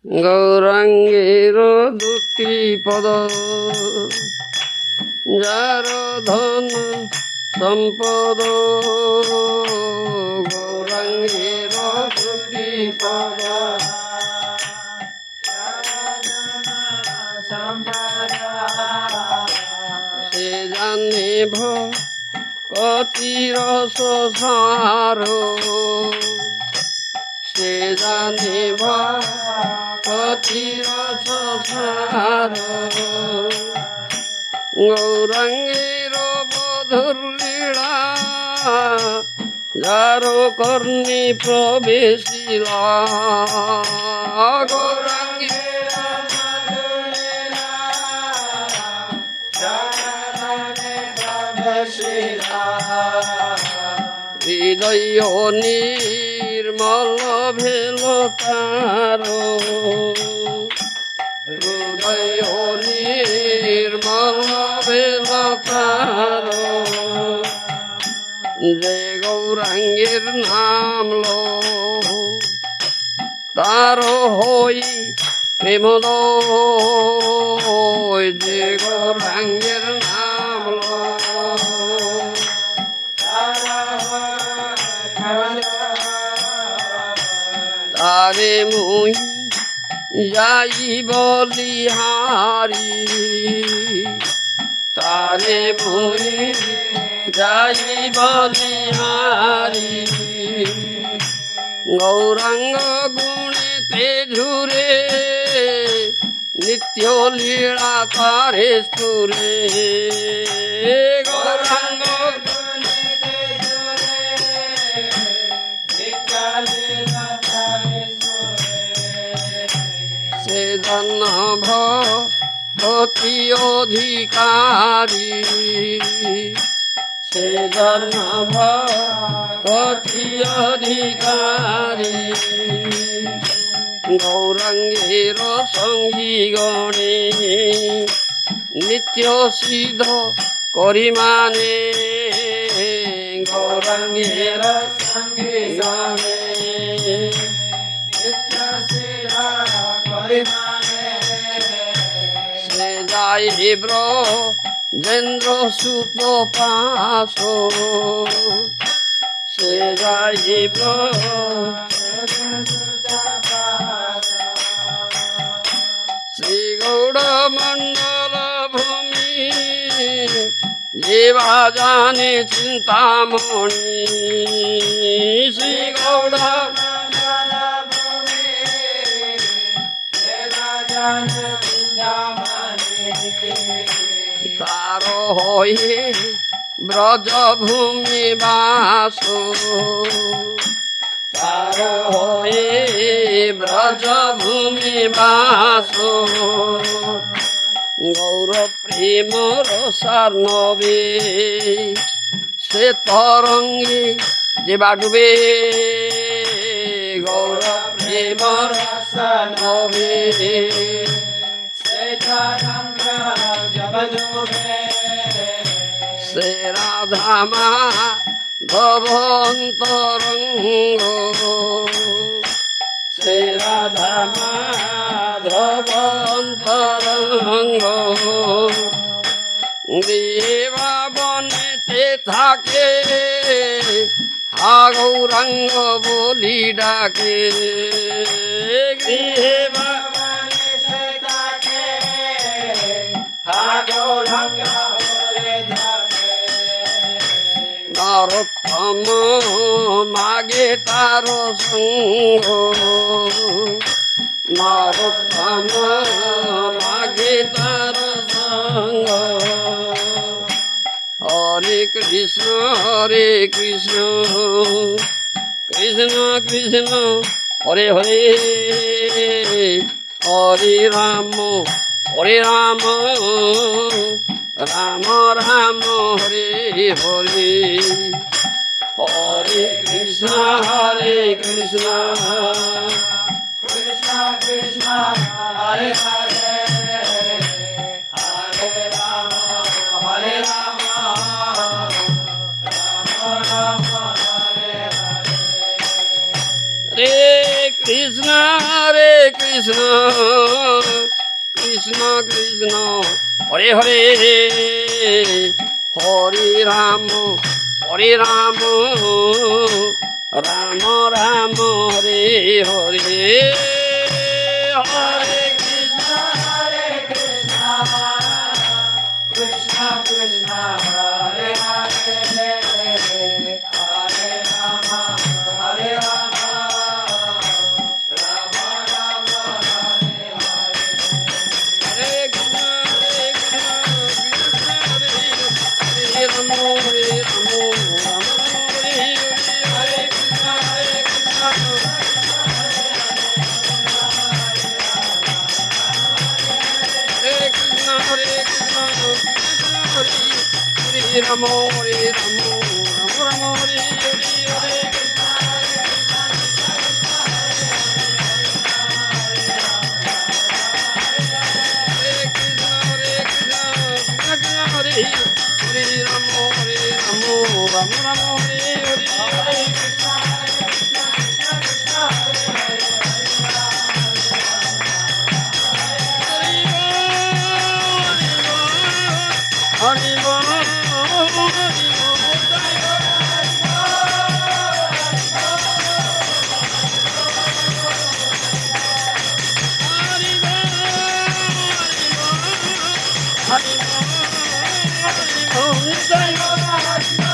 গৌরাঙ্গের দুটি পদ, যার ধন সম্পদ। গৌরাঙ্গের দুটি পদ, সে জানে ভক্তি রস সার, সে জানে ভক্তি রস সার। গৌরাঙ্গের বধুর লীলা, যার কর্ণে প্রবেশিলা। গৌরাঙ্গের বধুর লীলা, যার কর্ণে প্রবেশিলা। হৃদয় নির্মল ভেল তার, হৃদয় নির্মল ভেল তার। যে গৌরাঙ্গের নাম লো, তার হই প্রেমদয়। যে গৌরাঙ্গের নাম লো, তারে মুই যাই বলিহারি, তারে মুই যাই বলিহারি। গৌরাঙ্গ গুণেতে ঝুরে, নিত্য লীলা তারে সুরে। গৌরাঙ্গ গুণেতে ঝুরে, নিত্য লীলা তারে সুরে। সে ধন্য ভক্তি অধিকারী, সে ধন্য ভক্তি অধিকারী। গৌরাঙ্গের সঙ্গী গণে, নিত্য সিদ্ধ করি মানে। গৌরাঙ্গের সঙ্গী গণে, নিত্য সিদ্ধ করি মানে। সে যাই ব্রজেন্দ্র সুত পাশ, সে যাই শ্রী গৌড় মণ্ডল ভূমি, দেবা জানে চিন্তামণি। শ্রী গৌড় মণ্ডল ভূমি, দেবা জানে চিন্তামণি। তার হয়ে ব্রজভূমি বাস, তার হয়ে ব্রজভূমি বাস। গৌর প্রেম রসার নবে, সে তরঙ্গে যে বাডুবে। গৌর প্রেম রসার নবে, সে তরঙ্গে যে বাডুবে। সে রাধা মাধব অন্তরঙ্গ, সে রাধা মাধব অন্তরঙ্গ। গৃহে বনেতে থাকে, হা গৌরাঙ্গ বলি ডাকে। গৃহে বনেতে থাকে, হা গৌরাঙ্গ বলি ডাকে। নরোত্তম মাগে তার সঙ্গ, নরোত্তম মাগে তার সঙ্গ। হরে কৃষ্ণ হরে কৃষ্ণ, কৃষ্ণ কৃষ্ণ হরে হরে। হরে রাম রাম রাম হরে হরে। হরে কৃষ্ণ কৃষ্ণ কৃষ্ণ হরে হরে। হরে রাম হরে রাম, রাম রাম হরে হরে। হরে Krishna Hare Krishna Krishna Krishna Hare Hare Hare Rama Hare Rama Rama Rama Hare Hare Hare Krishna Krishna Krishna Hare Hare Hare Rama Hare Rama Rama Rama Hare Hare Hare Krishna Krishna Hare Hare Rama Hare Rama Rama Hare Hare Krishna Hare Krishna Hare Rama Hare Rama Rama Rama Hare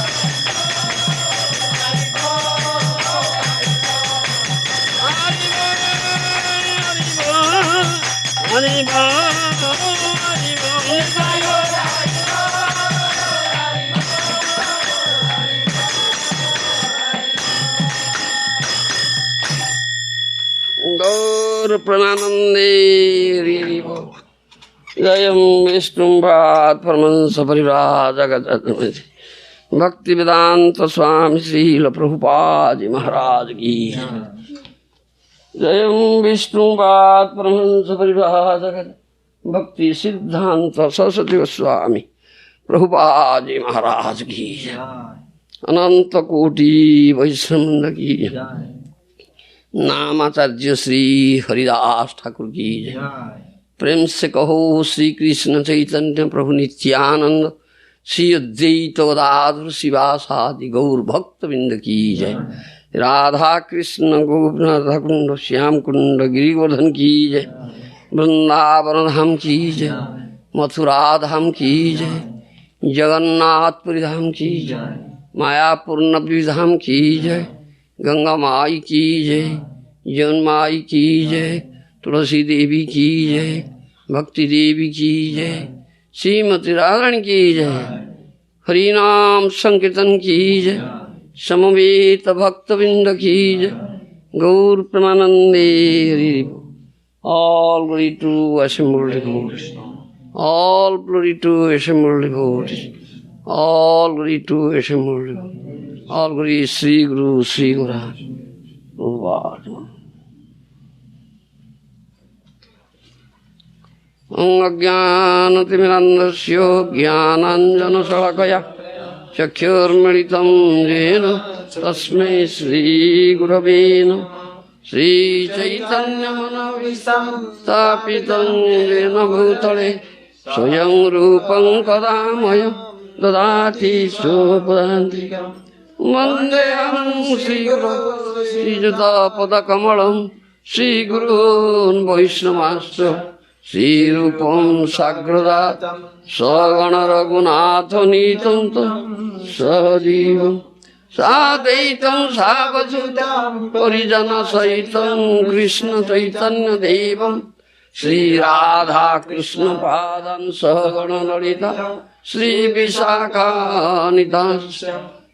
Hare Gaur Pramanande Ririvo Jayam Vishnumbhat Paramansa Parivrajagadadamati Bhakti Vedanta Swami Srila Prabhupada Maharaj Ki Jayam Vishnumbhat Paramansa Parivrajagadadamati Bhakti Siddhanta Saraswati Goswami Prabhupada Maharaj Ki Ananta Koti Vaishnava Ki नामाचार्य Shri Haridas Thakur की जय। प्रेम से कहो श्री कृष्ण चैतन्य प्रभु नित्यानंद श्री अद्वैत गदाधर शिवासादि गौर भक्त बिंद की जय। राधा कृष्ण गोविंद राधा कुंड श्याम कुंड गिरिवर्धन की जय। वृंदावन धाम की जय। मथुरा धाम की जय। जगन्नाथपुरी धाम की जय। मायापुर नबी धाम की जय। गंगा माई की जय। जगन माई की जय। तुलसी देवी की जय। भक्ति देवी की जय। श्रीमती राधारानी की जय। हरिनाम संकीर्तन की जय। समवेत भक्तबिंद की जय। गौर प्रेमानंदे Hari. All glory to assembled devotees. All glory to assembled devotees. All glory to assembled devotees. All glory Sri Guru Sri Guru Bhubaneswar. अज्ञानतिमिरन्धस्य ज्ञानाञ्जनशलाकया चक्षुर्मिलितं येन तस्मै श्रीगुरवे नमः। श्रीचैतन्यमनोभीष्टं स्थापितं येन भूतले स्वयं रूपं कदा मह्यं ददाति स्वपदान्तिकम्। वन्देऽहं श्रीगुरो श्रीयुतापदकमलं श्रीगुरून् वैष्णवांश्च श्रीरूपं साग्रजातं सगणरघुनाथनीतं तं सहजीवं साद्वैतं सावधूतं परिजनसहितं कृष्ण चैतन्यदेवं श्रीराधाकृष्णपादान् सहगणललिता श्रीविशाखान्वितांश्च।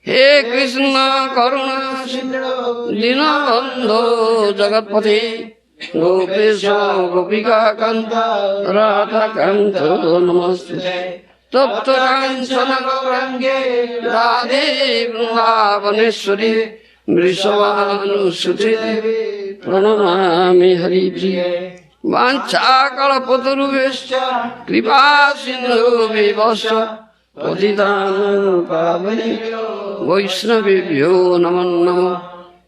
हे कृष्ण करुणा सिन्धो दीनबन्धो जगत्पते गोपेश गोपिका कान्त राधाकान्त नमस्ते। तप्त काञ्चन गौराङ्गे राधे वृन्दावनेश्वरी वृषभानुसुते देवी प्रणमामि हरिप्रिये। वाञ्छाकल्पतरुभ्यश्च कृपा सिन्धुभ्यश्च पतितानां पावनेभ्यो वैष्णवेभ्यो नमो नमः।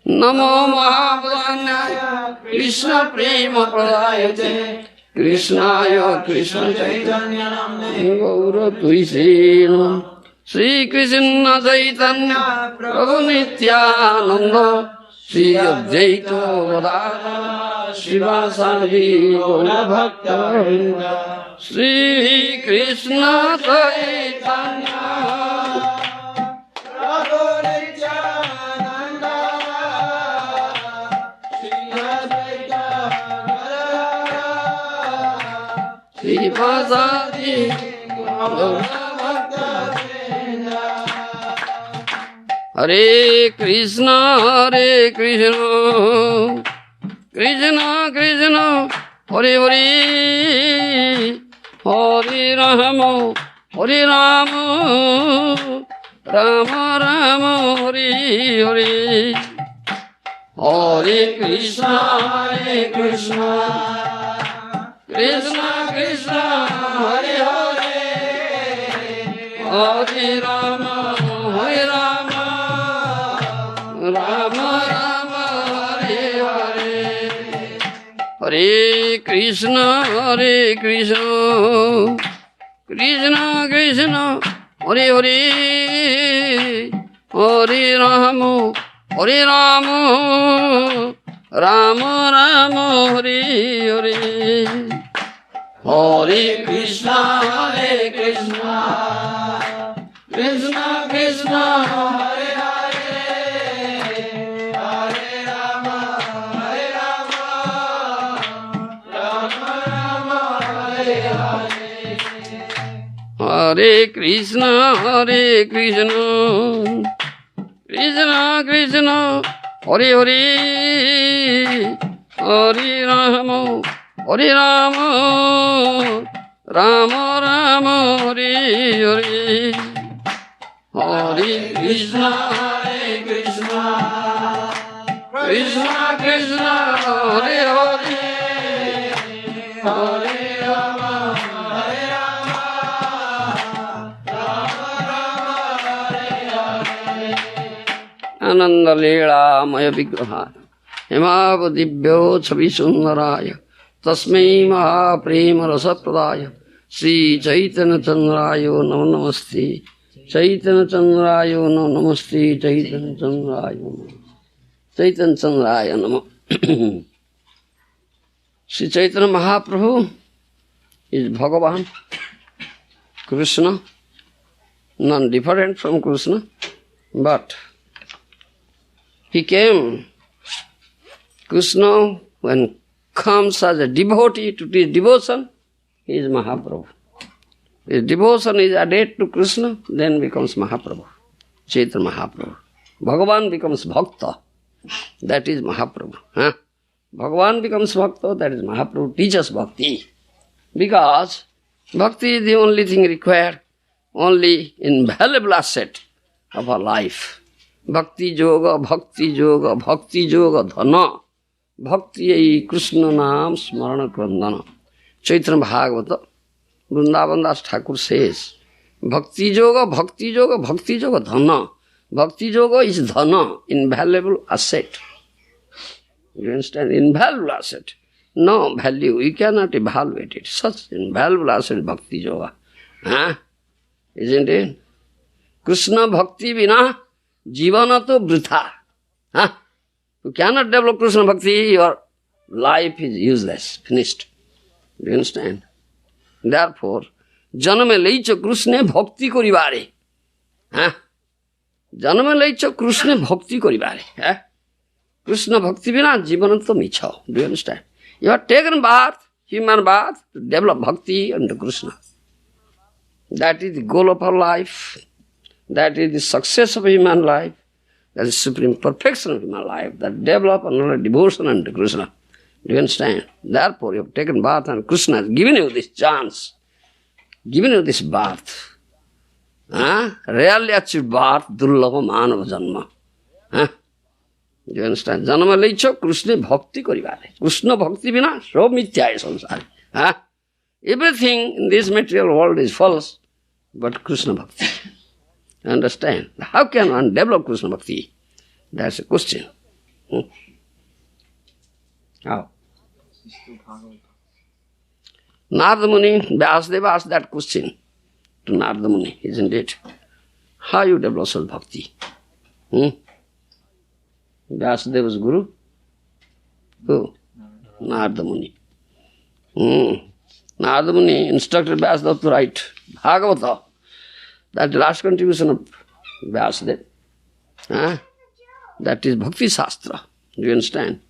Namo Mahaprabhaya Krishna Prema Pradayate Krishnaya Krishna Caitanya Gaura Tuisena Sri Krishna Caitanya Prabhu Nityananda Sri Advaita Gadadhara Srivasadi Gaura Bhakta Sri Krishna Caitanya Prabhu Nityananda Sri Advaita Gadadhara Srivasadi Gaura Hare Krishna, Krishna Krishna, Hare Hare, Hare Rama, Hare Rama, Rama Rama, Hare Hare. Hare Krishna, Krishna Krishna, Hare Hare, Hare Rama, Hare Rama. Rama Rama Hare Hare Hare Krishna Krishna Krishna Hare Hare Hare Rama Hare Rama Rama Rama Hare Hare Hare Krishna Krishna Krishna Hare Hare Krishna Krishna Krishna Hare Hare Hare Rama Hare Rama Rama Rama Hare Hare Hare Krishna Krishna Krishna Hare Hare Hare Rama Hare Ananda līlā maya vigrahāya himāva dibbyo chavi sundarāya tasmai mahāprema rasapradāya Sri Caitanya Chandrayo namo namaste Caitanya Chandrayo namo namaste Caitanya Chandrayo namo Sri Caitanya Mahāprabhu is Bhagavan Kṛṣṇa, none different from Kṛṣṇa, but he came, Kṛṣṇa, when comes as a devotee to teach devotion, he is Mahaprabhu. If devotion is added to Kṛṣṇa, then becomes Mahaprabhu, Chaitanya Mahāprabhu. Bhagavan becomes Bhakta, that is Mahaprabhu. Bhagavan becomes Bhakta, that is Mahaprabhu, teaches bhakti. Because bhakti is the only thing required, only invaluable asset of our life. Bhakti yoga, dhana. Bhakti ai Kṛṣṇa naam smarana krandana. Chaitanya Bhagavata, Vrindavan Thakur says, Bhakti yoga, dhana. Bhakti yoga is dhana, invaluable asset. You understand? Invaluable asset. No value, you cannot evaluate it. Such invaluable asset bhakti yoga. Isn't it? Kṛṣṇa bhakti vina jivana to vritha. You cannot develop Kṛṣṇa bhakti, your life is useless, finished. Do you understand? Therefore, janame leicha Kṛṣṇe bhakti koribare. Janame leicha Kṛṣṇe bhakti koribare. Kṛṣṇa bhakti vina jivana to michha. Do you understand? You have taken birth, human birth, to develop bhakti unto Kṛṣṇa. That is the goal of our life. That is the success of human life. That is supreme perfection of human life. That develop another devotion unto Kṛṣṇa. Do you understand? Therefore, you have taken birth and Kṛṣṇa has given you this chance, given you this birth. Rarely achieved birth, durlabha manava janma. Do you understand? Janama leicha Kṛṣṇe bhakti koribare. Kṛṣṇa bhakti vina so mithya samsari. Everything in this material world is false, but Kṛṣṇa bhakti. Understand? How can one develop Kṛṣṇa bhakti? That's a question. How? Narada Muni, Vyasadeva asked that question to Narada Muni, isn't it? How you develop soul bhakti? Vyasadeva's guru? Who? Narada Muni. Narada Muni instructed Vyasadeva to write Bhagavata. That last contribution of Vyasadeva. That is Bhakti Shastra. Do you understand?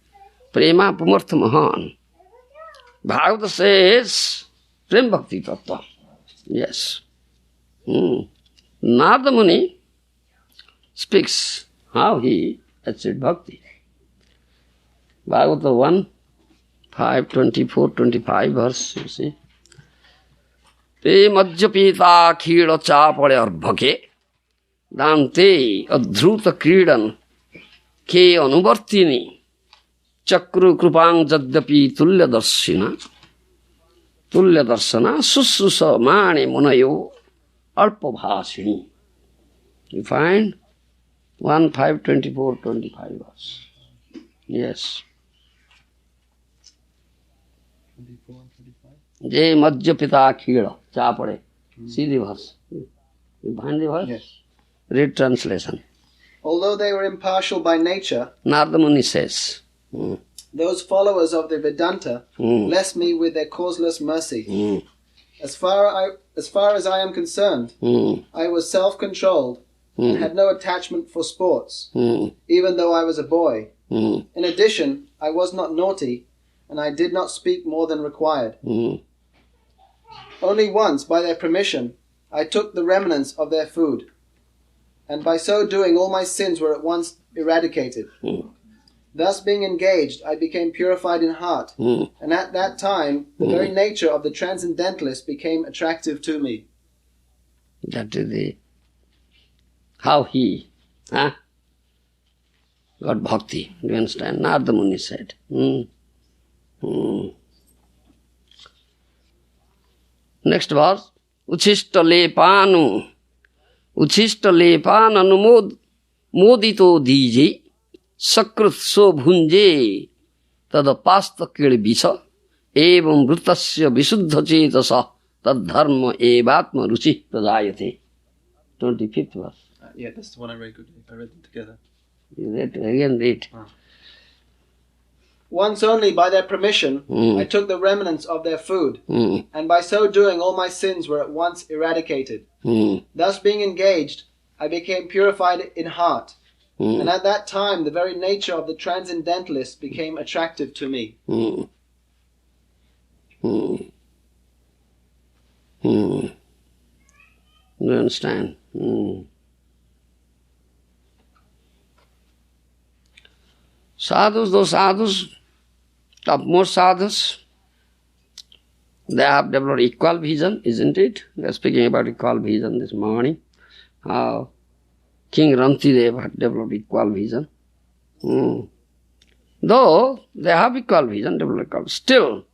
Prema Pumartha Mahan. Bhagavata says Prem Bhakti Tattva. Yes. Narada Muni speaks how he achieved bhakti. Bhagavata 1, 5, 24, 25 verse, you see. Te madhyapita khīla chāpale arbhake dante adhruta kridan ke anuvartini chakru krupang jadyapi tulya darshana sussusa mane munayo alpa bhāṣini. You find 1, 5, 24, 25 verse. Yes. 24 and 25. Je madhyapita khīla chāpale. See the verse. You find the verse? Yes. Read translation. Although they were impartial by nature, Narada Muni says, those followers of the Vedanta bless me with their causeless mercy. As far as I am concerned, I was self-controlled and had no attachment for sports, even though I was a boy. In addition, I was not naughty, and I did not speak more than required. Only once, by their permission, I took the remnants of their food, and by so doing all my sins were at once eradicated. Thus being engaged, I became purified in heart, and at that time, the very nature of the transcendentalist became attractive to me. That is how he got bhakti. Do you understand? Narada Muni said. Next verse. Uchishta lepānanumodito dīje sakrut so bhunje tadapasta kilbisa evam vrutasya visuddha cetasa tadharma evatma ruci pradayate. 25th verse. Yeah, that's the one I read. I read them together. You read again, read. Once only, by their permission, I took the remnants of their food, and by so doing all my sins were at once eradicated. Thus being engaged, I became purified in heart, and at that time the very nature of the transcendentalist became attractive to me. You understand? Sadhus, those sadhus, topmost sadhus, they have developed equal vision, isn't it? We are speaking about equal vision this morning. How King Rantideva had developed equal vision. Though they have equal vision, developed equal, still,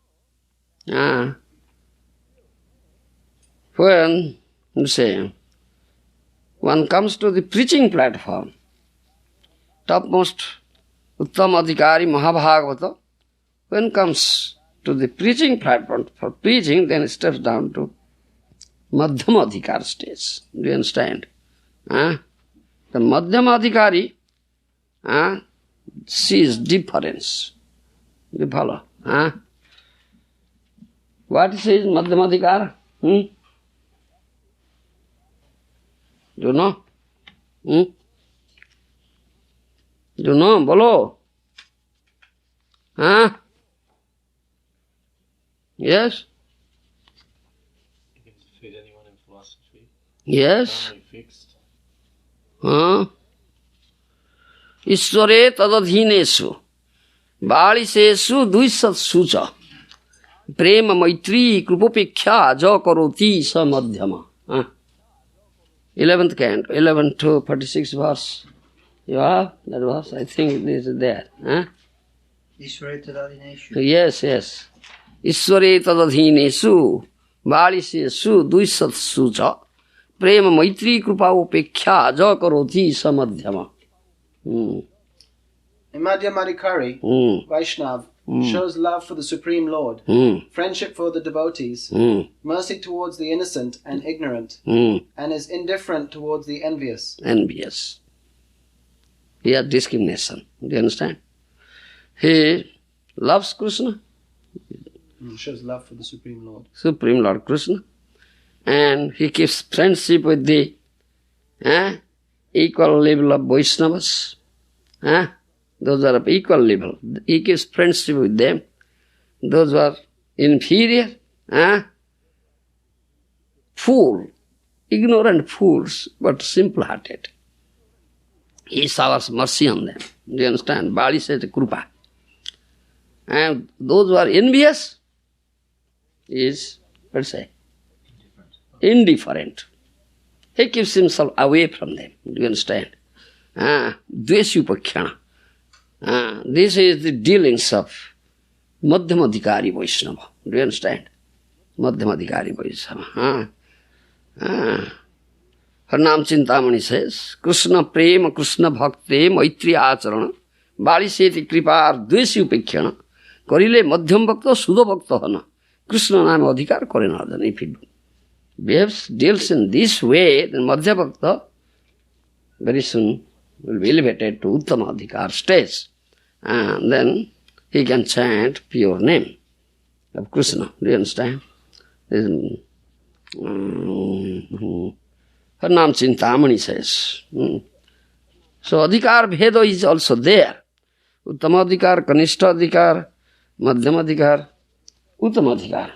when, you say, one comes to the preaching platform, topmost Uttama-adhikārī Mahabhagavata, when comes to the preaching platform for preaching, then it steps down to madhyama-adhikāra stage. Do you understand? The madhyama-adhikāri sees difference. You follow? What says madhyama-adhikāra? Do you know? Do you know? Bolo? Yes? You can defeat anyone in philosophy. Yes? Only fixed. Ishvare tadadhinesu bālisesu duisatsu cha prema maitri krupopekkhya ja karoti sa madhyama. 11th canto, 11 to 46 verse. You have that verse? I think this is there. Ishvare tadadhinesu. Yes, yes. Ishvare tadadhinesu bālisesu duisatsu cha prema maitri krupopekkhya ja karoti sa madhyama. Uttama-adhikārī, Vaishnav, shows love for the Supreme Lord, friendship for the devotees, mercy towards the innocent and ignorant, and is indifferent towards the envious. Envious. Here discrimination. Do you understand? He loves Kṛṣṇa. Shows love for the Supreme Lord. Supreme Lord Kṛṣṇa. And he keeps friendship with the equal level of vaiṣṇavas. Those are of equal level. He keeps friendship with them. Those who are inferior, fool, ignorant fools, but simple-hearted. He showers mercy on them. Do you understand? Bali says krupa. And those who are envious is, let's say, indifferent. He keeps himself away from them. Do you understand? Dveshyupakhyana. This is the dealings of madhyama-adhikārī vaiṣṇava. Do you understand? Madhyama-adhikārī vaiṣṇava. Harnam Chintamani says, Kṛṣṇa prema Kṛṣṇa bhakte maitri acharana bali seti kripar dveshyupakhyana karile madhyam bhakta sudha bhakta hana Kṛṣṇa nama adhikar kare na arjana. If he behaves, deals in this way, then madhya bhakta very soon will be elevated to Uttama-adhikārī stage. And then he can chant pure name of Kṛṣṇa. Do you understand? Harnam Chintamani says. So adhikar bheda is also there. Uttama-adhikārī, Kanishṭha-adhikār, madhyama-adhikār, Uttama-adhikār.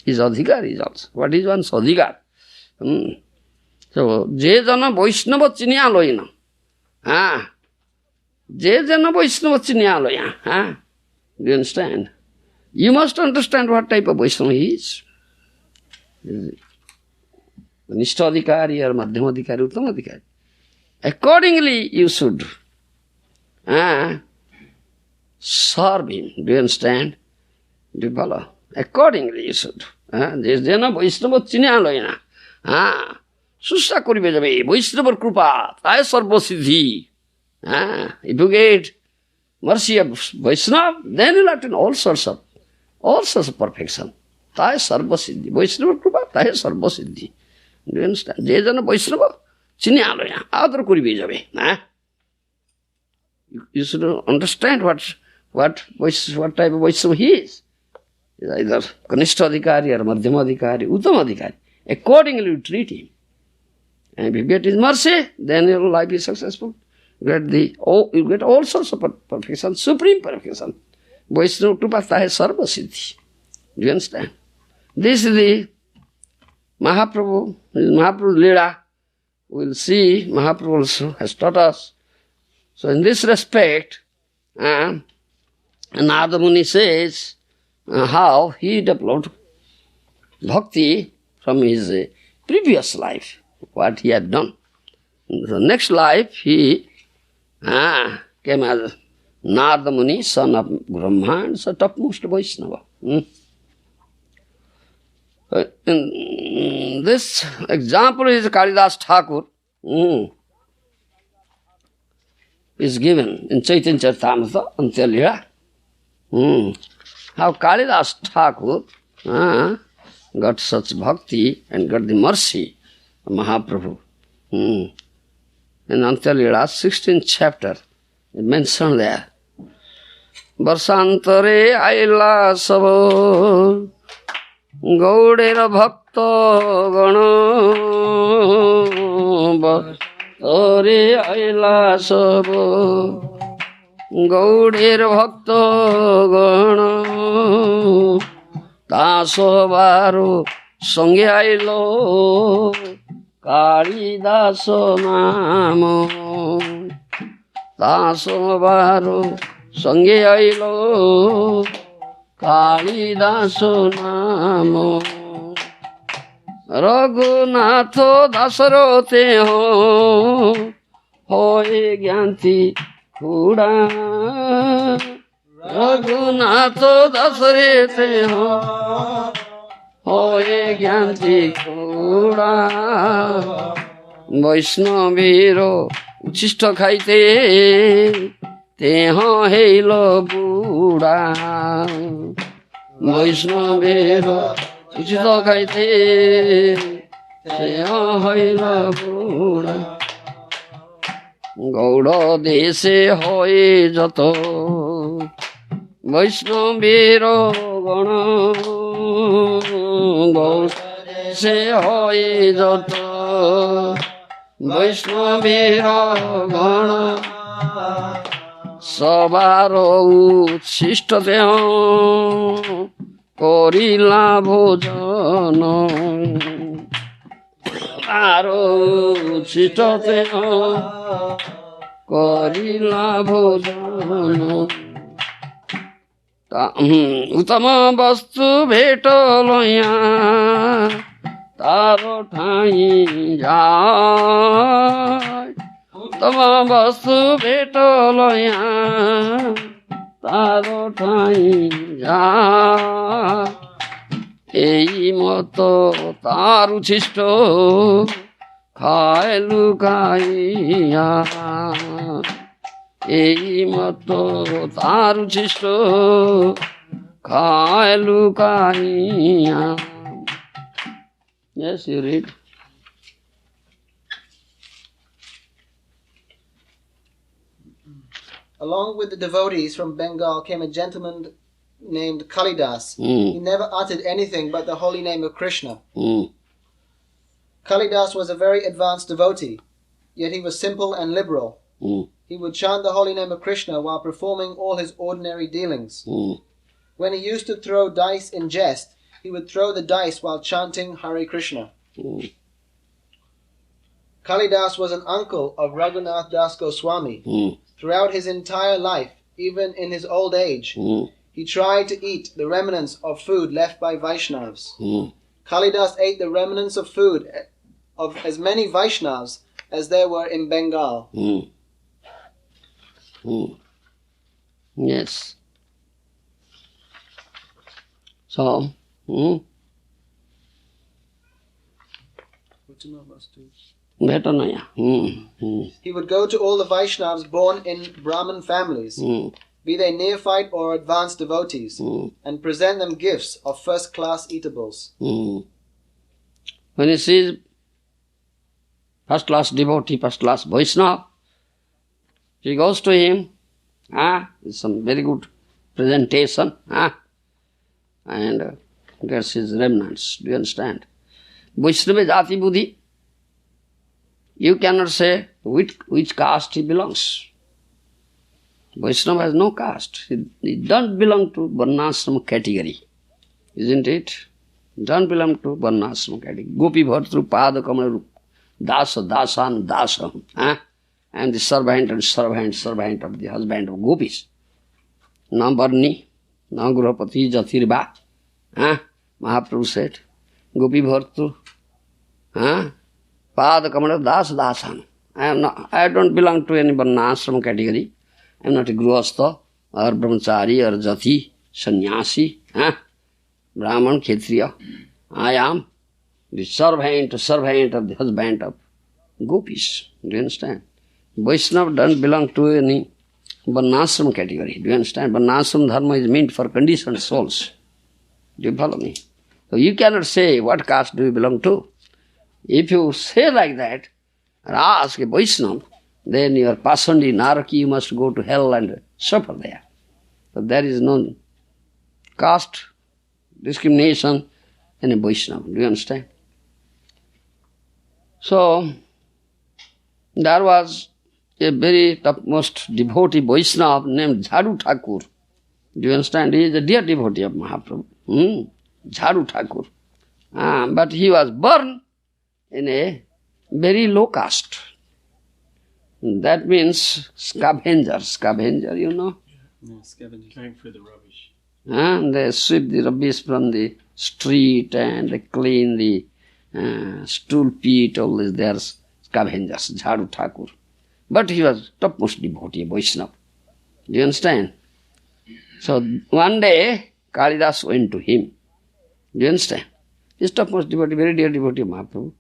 His adhikar is also. What is one's adhikar? So, je jana vaiṣṇava chinyaloyana. Je jana vaiṣṇava chinyaloya. Do you understand? You must understand what type of Vaishnava he is. Nishtha-adhikāri or madhyama-adhikāri, Uttama-adhikāri. Accordingly, you should serve him. Do you understand? Do you follow? Accordingly, you should. Jena Vaishnava chinyaloyana. Susa koribe jabe. Vaishnava krupa. Taya sarva siddhi. If you get mercy of Vaishnava, then you'll attain all sorts of perfection. Taya sarva siddhi. Vaishnava krupa. Taya sarva siddhi. Do you understand? Jena Vaishnava chinyaloyana. Adar koribe jabe. You should understand what type of Vaishnava he is. Is either Kanishṭha-adhikāri or madhyama-adhikāri, Uttama-adhikāri. Accordingly you treat him. And if you get his mercy, then your life is successful. You get all sorts of perfection, supreme perfection. Vaishnava krupa tahe sarva siddhi. Do you understand? This is the Mahāprabhu, līlā. We will see Mahāprabhu also has taught us. So in this respect, Narada Muni says, how he developed bhakti from his previous life, what he had done. In the next life, he came as Narada Muni, son of Brahma, and so topmost Vaishnava. This example is Kālidāsa Ṭhākura, is given in Caitanya Mahāprabhu until here. How Kālidāsa Ṭhākura got such bhakti and got the mercy of Mahāprabhu. In Antya-lila, 16th chapter, it mentioned there. Varsantare aila savo gaudera bhakta gana. Varsantare aila savo Gaudhir bhakta gana Tāso varu sange ailo Kālidāsa namo Tāso varu sange ailo Kālidāsa namo Raghunatha dasarote ho hoye gyanti Kūda Raghunatha dasarote ho hoye gyanti Kūda Vaishnaviro uchishta khaite teha heila buddha Vaishnavera uchita kaite teha heila buddha Gaura deshe hoye jato Vaishnavera gana Gaura deshe hoye jato Vaishnavera gana Sabaro uchishta deha Korila bhojana Sabaro uchishta deha Korila bhojana Uttama vastu bhetaloya Taro thai jai Uttama vastu bhetaloya Taro thai jai Ei moto taru chisto Khai lukaiya Ei moto taru chisto Khai lukaiya Yes, you read. Along with the devotees from Bengal came a gentleman named Kālidāsa. He never uttered anything but the holy name of Krishna. Kālidāsa was a very advanced devotee, yet he was simple and liberal. He would chant the holy name of Krishna while performing all his ordinary dealings. When he used to throw dice in jest, he would throw the dice while chanting Hare Krishna. Kālidāsa was an uncle of Raghunath Das Goswami. Throughout his entire life, even in his old age, he tried to eat the remnants of food left by vaiṣṇavas. Kālidāsa ate the remnants of food of as many vaiṣṇavas as there were in Bengal. Yes. So, he would go to all the Vaishnavas born in Brahmin families, be they neophyte or advanced devotees, and present them gifts of first-class eatables. When he sees first-class devotee, first-class Vaishnava, he goes to him, some very good presentation, and gets his remnants. Do you understand? Vaishnava jati buddhi. You cannot say which caste he belongs. Vaishnava has no caste. He don't belong to varṇāśrama category. Isn't it? Don't belong to varṇāśrama category. Gopi bhartru pada kamala dasa dasan dasa. I am the servant and servant of the husband of gopis. Na varni, na gurupati jatirva. Mahaprabhu said, Gopi bhartru, pada kamala das dasan. I don't belong to any varṇāśrama category. I am not a grihastha or brahmachari or jati, sannyasi, brahman, kshatriya. I am the servant of the husband of gopis. Do you understand? Vaishnava doesn't belong to any varṇāśrama category. Do you understand? Varṇāśrama dharma is meant for conditioned souls. Do you follow me? So you cannot say what caste do you belong to. If you say like that, and ask a Vaishnava, then you are pasandi, naraki, you must go to hell and suffer there. So there is no caste discrimination in a Vaishnava. Do you understand? So, there was a very topmost devotee Vaishnava named Jhaòu Ṭhākura. Do you understand? He is a dear devotee of Mahaprabhu. Jhaòu Ṭhākura. But he was born in a very low caste. That means scavenger, you know? No, scavenger. Going for the rubbish. They sweep the rubbish from the street and they clean the stool pit, all this. They are scavengers, Jhaòu Ṭhākura. But he was topmost devotee, Vaishnava. Do you understand? So one day, Kālidāsa went to him. Do you understand? He is topmost devotee, very dear devotee of Mahaprabhu.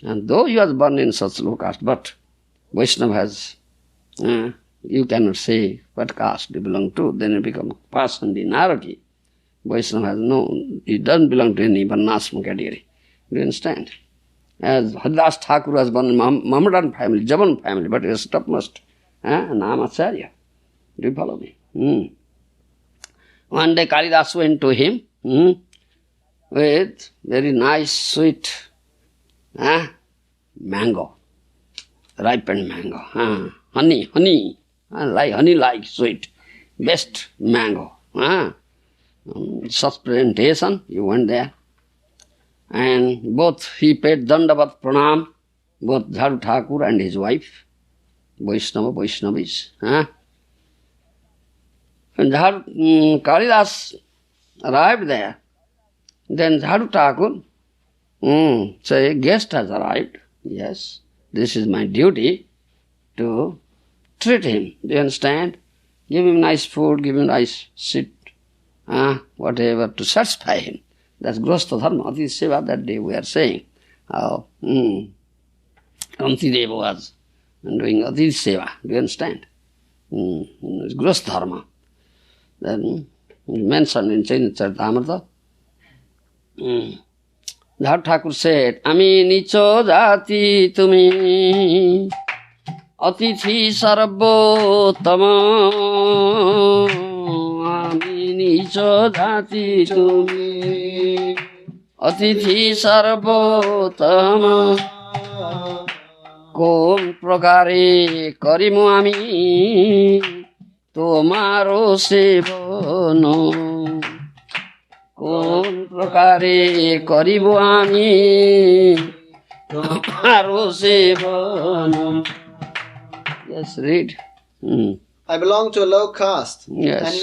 And though he was born in such low caste, but Vaishnava has you cannot say what caste you belong to, then you become pasandinarati. Vaishnava has no, he doesn't belong to any varṇāśrama category. Do you understand? As Jhaòu Ṭhākura was born in Mohammedan family, Javan family, but he was topmost Namacharya. Do you follow me? One day Kālidāsa went to him with very nice, sweet mango, ripened mango, honey, like honey-like sweet, best mango. Such presentation, you went there. And both he paid dandavat pranam, both Jhaòu Ṭhākura and his wife, vaiṣṇavas. When Kālidāsa arrived there, then Jhaòu Ṭhākura say, guest has arrived. Yes, this is my duty to treat him. Do you understand? Give him nice food, give him nice seat, whatever, to satisfy him. That's Kṛṣṇa dharma, Ati Seva, that day we are saying. How Antideva was doing Ati Seva. Do you understand? It's Kṛṣṇa dharma. Then mentioned in Caitanya Mahāprabhu. Jhaòu Ṭhākura said, Ami nicho jati tumi atithi sarvotama. Ami nicho jati tumi atithi sarvotama. Kon prakare karimu ami tomaro sevono. Kon prakare karibu ami tomaro sevono. Yes, read. I belong to a low caste, Yes. and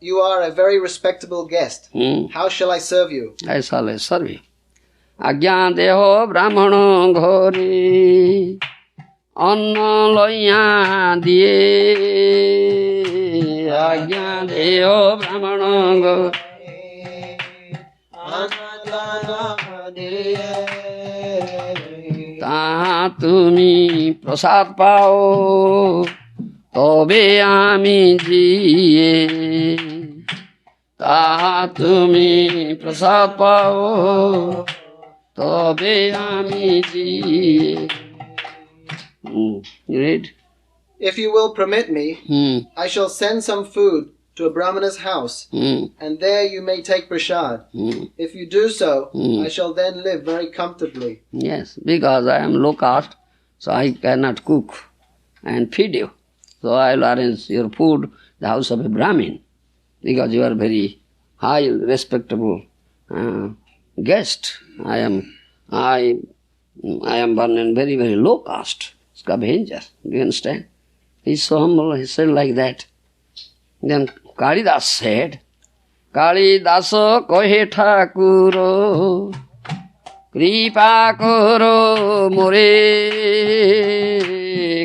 you are a very respectable guest. How shall I serve you? I shall serve you. Ajna deho brahmano ghori anna loya diye. Ajna deho brahmano ghori ता तुमी प्रसाद पाओ तबे आमी जिए. ता तुमी प्रसाद पाओ तबे आमी जिए. Read. If you will permit me, I shall send some food to a brahmana's house, and there you may take prasad. If you do so, I shall then live very comfortably. Yes, because I am low caste, so I cannot cook and feed you. So I will arrange your food, the house of a Brahmin, because you are very high, respectable guest. I am born in very, very low caste. Scavenger. Do you understand? He is so humble, he said like that. Then Kālidāsa said, Kālidāsa kohe Ṭhākura, kripa karo more.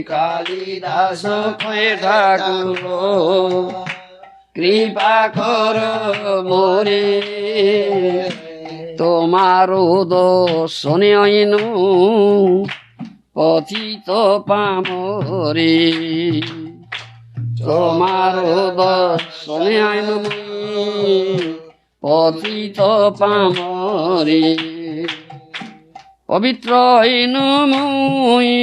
Kālidāsa kohe Ṭhākura, kripa karo more. Tomaro dosone ainu patito pamore. Tomaro dosone ainu patito pamore. Pavitra ainu mui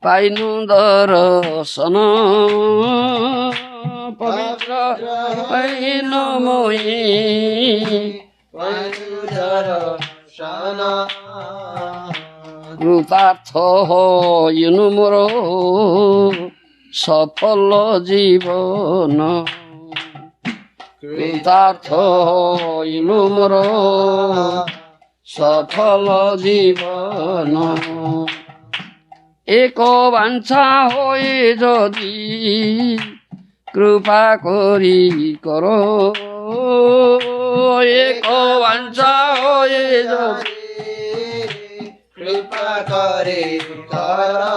painu darasana. Pavitra ainu mui painu darasana. Guru-tattva yunumoro safala jivana. Guru-tattva yunumoro safala jivana. Eko vancha hoye jodi krupa kori karo. Eko vancha hoye jodi Kripa kare kara.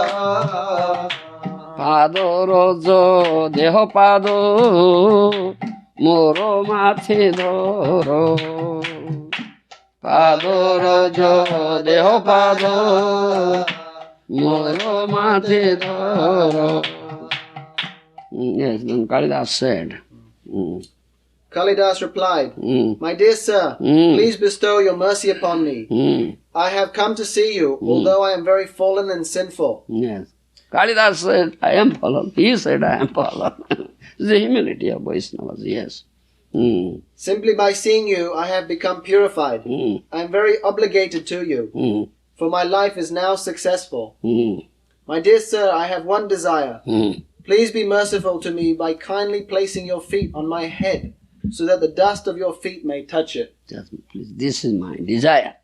Pado rojo deho pado moro mathe doro. Pado rojo deho pado moro mathe doro. Yes, then Kālidāsa said. Kālidāsa replied, My dear sir, please bestow your mercy upon me. I have come to see you, although I am very fallen and sinful. Yes. Kālidāsa said, I am fallen. He said, I am fallen. It's the humility of Vaiṣṇavas, yes. Simply by seeing you, I have become purified. I am very obligated to you, for my life is now successful. My dear sir, I have one desire. Please be merciful to me by kindly placing your feet on my head, so that the dust of your feet may touch it. Just, please, this is my desire.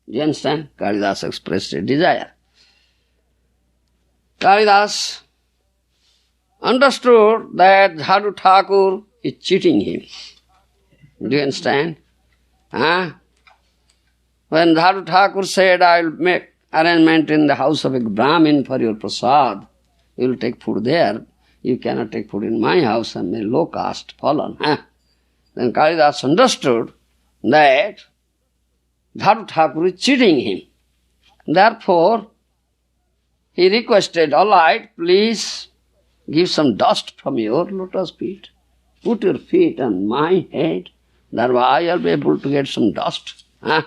Do you understand? Kālidāsa expressed a desire. Kālidāsa understood that Jhaòu Ṭhākura is cheating him. Do you understand? When Jhaòu Ṭhākura said, I will make arrangement in the house of a Brahmin for your prasad, you will take food there. You cannot take food in my house, I am a low caste, fallen. Then Kālidāsa understood that Jhaòu Ṭhākura is cheating him. Therefore, he requested, all right, please give some dust from your lotus feet. Put your feet on my head, thereby I will be able to get some dust. But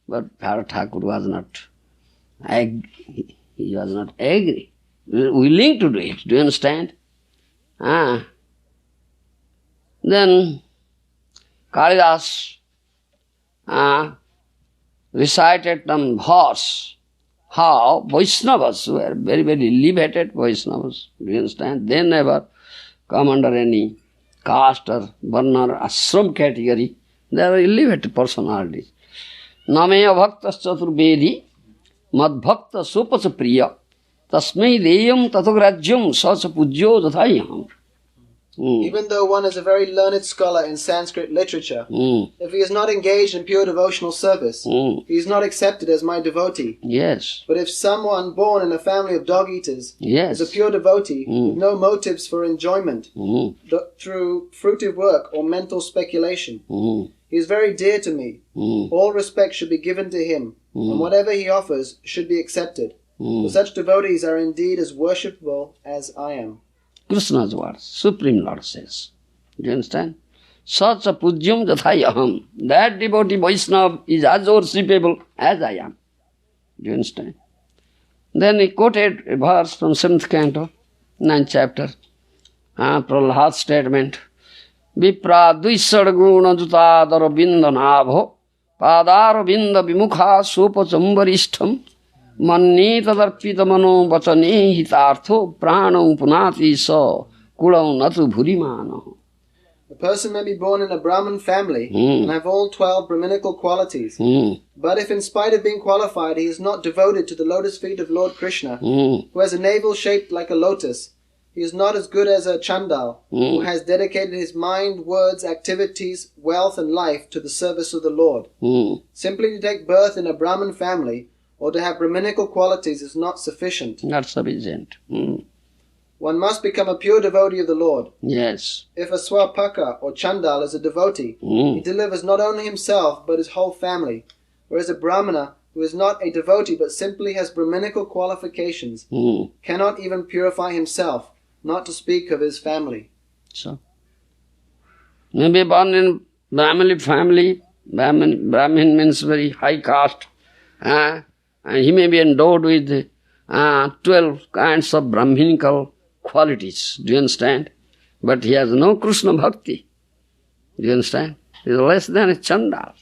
Jhaòu Ṭhākura was not he was not angry, willing to do it. Do you understand? Then Kālidāsa recited some verse how vaiṣṇavas were very, very elevated vaiṣṇavas. Do you understand? They never come under any caste or varṇāśrama category. They are elevated personalities. Nameya bhaktas chaturvedi madbhakta sopacha priya tasmai deyam tatograjyam sacha pujyo jathayam. Even though one is a very learned scholar in Sanskrit literature, if he is not engaged in pure devotional service, he is not accepted as my devotee. Yes. But if someone born in a family of dog-eaters is a pure devotee with no motives for enjoyment through fruitive work or mental speculation, he is very dear to me. All respect should be given to him, and whatever he offers should be accepted. For such devotees are indeed as worshipable as I am. Krishna's words, Supreme Lord says. Do you understand? Sacha pujyam jathayaham. That devotee Vaishnava is as worshipable as I am. Do you understand? Then he quoted a verse from 7th canto, 9th chapter. Prahlād's statement. Vipra dvisad guna jutādara bindanābho pādāra binda vimukha sopacambarishtham manni tadarpita mano vachane hitārtho prāṇam punāti sa kulam natu bhurimānaho. A person may be born in a Brahmin family and have all 12 Brahminical qualities. But if in spite of being qualified he is not devoted to the lotus feet of Lord Krishna, who has a navel shaped like a lotus, he is not as good as a Chandal, who has dedicated his mind, words, activities, wealth and life to the service of the Lord. Simply to take birth in a Brahmin family or to have Brahminical qualities is not sufficient. Not sufficient. One must become a pure devotee of the Lord. Yes. If a Swapaka or Chandal is a devotee, he delivers not only himself but his whole family, whereas a Brahmana who is not a devotee but simply has Brahminical qualifications cannot even purify himself, not to speak of his family. So, maybe born in Brahminic family, Brahmin means very high caste, and he may be endowed with 12 kinds of Brahminical qualities. Do you understand? But he has no Kṛṣṇa bhakti. Do you understand? He is less than a Chandal.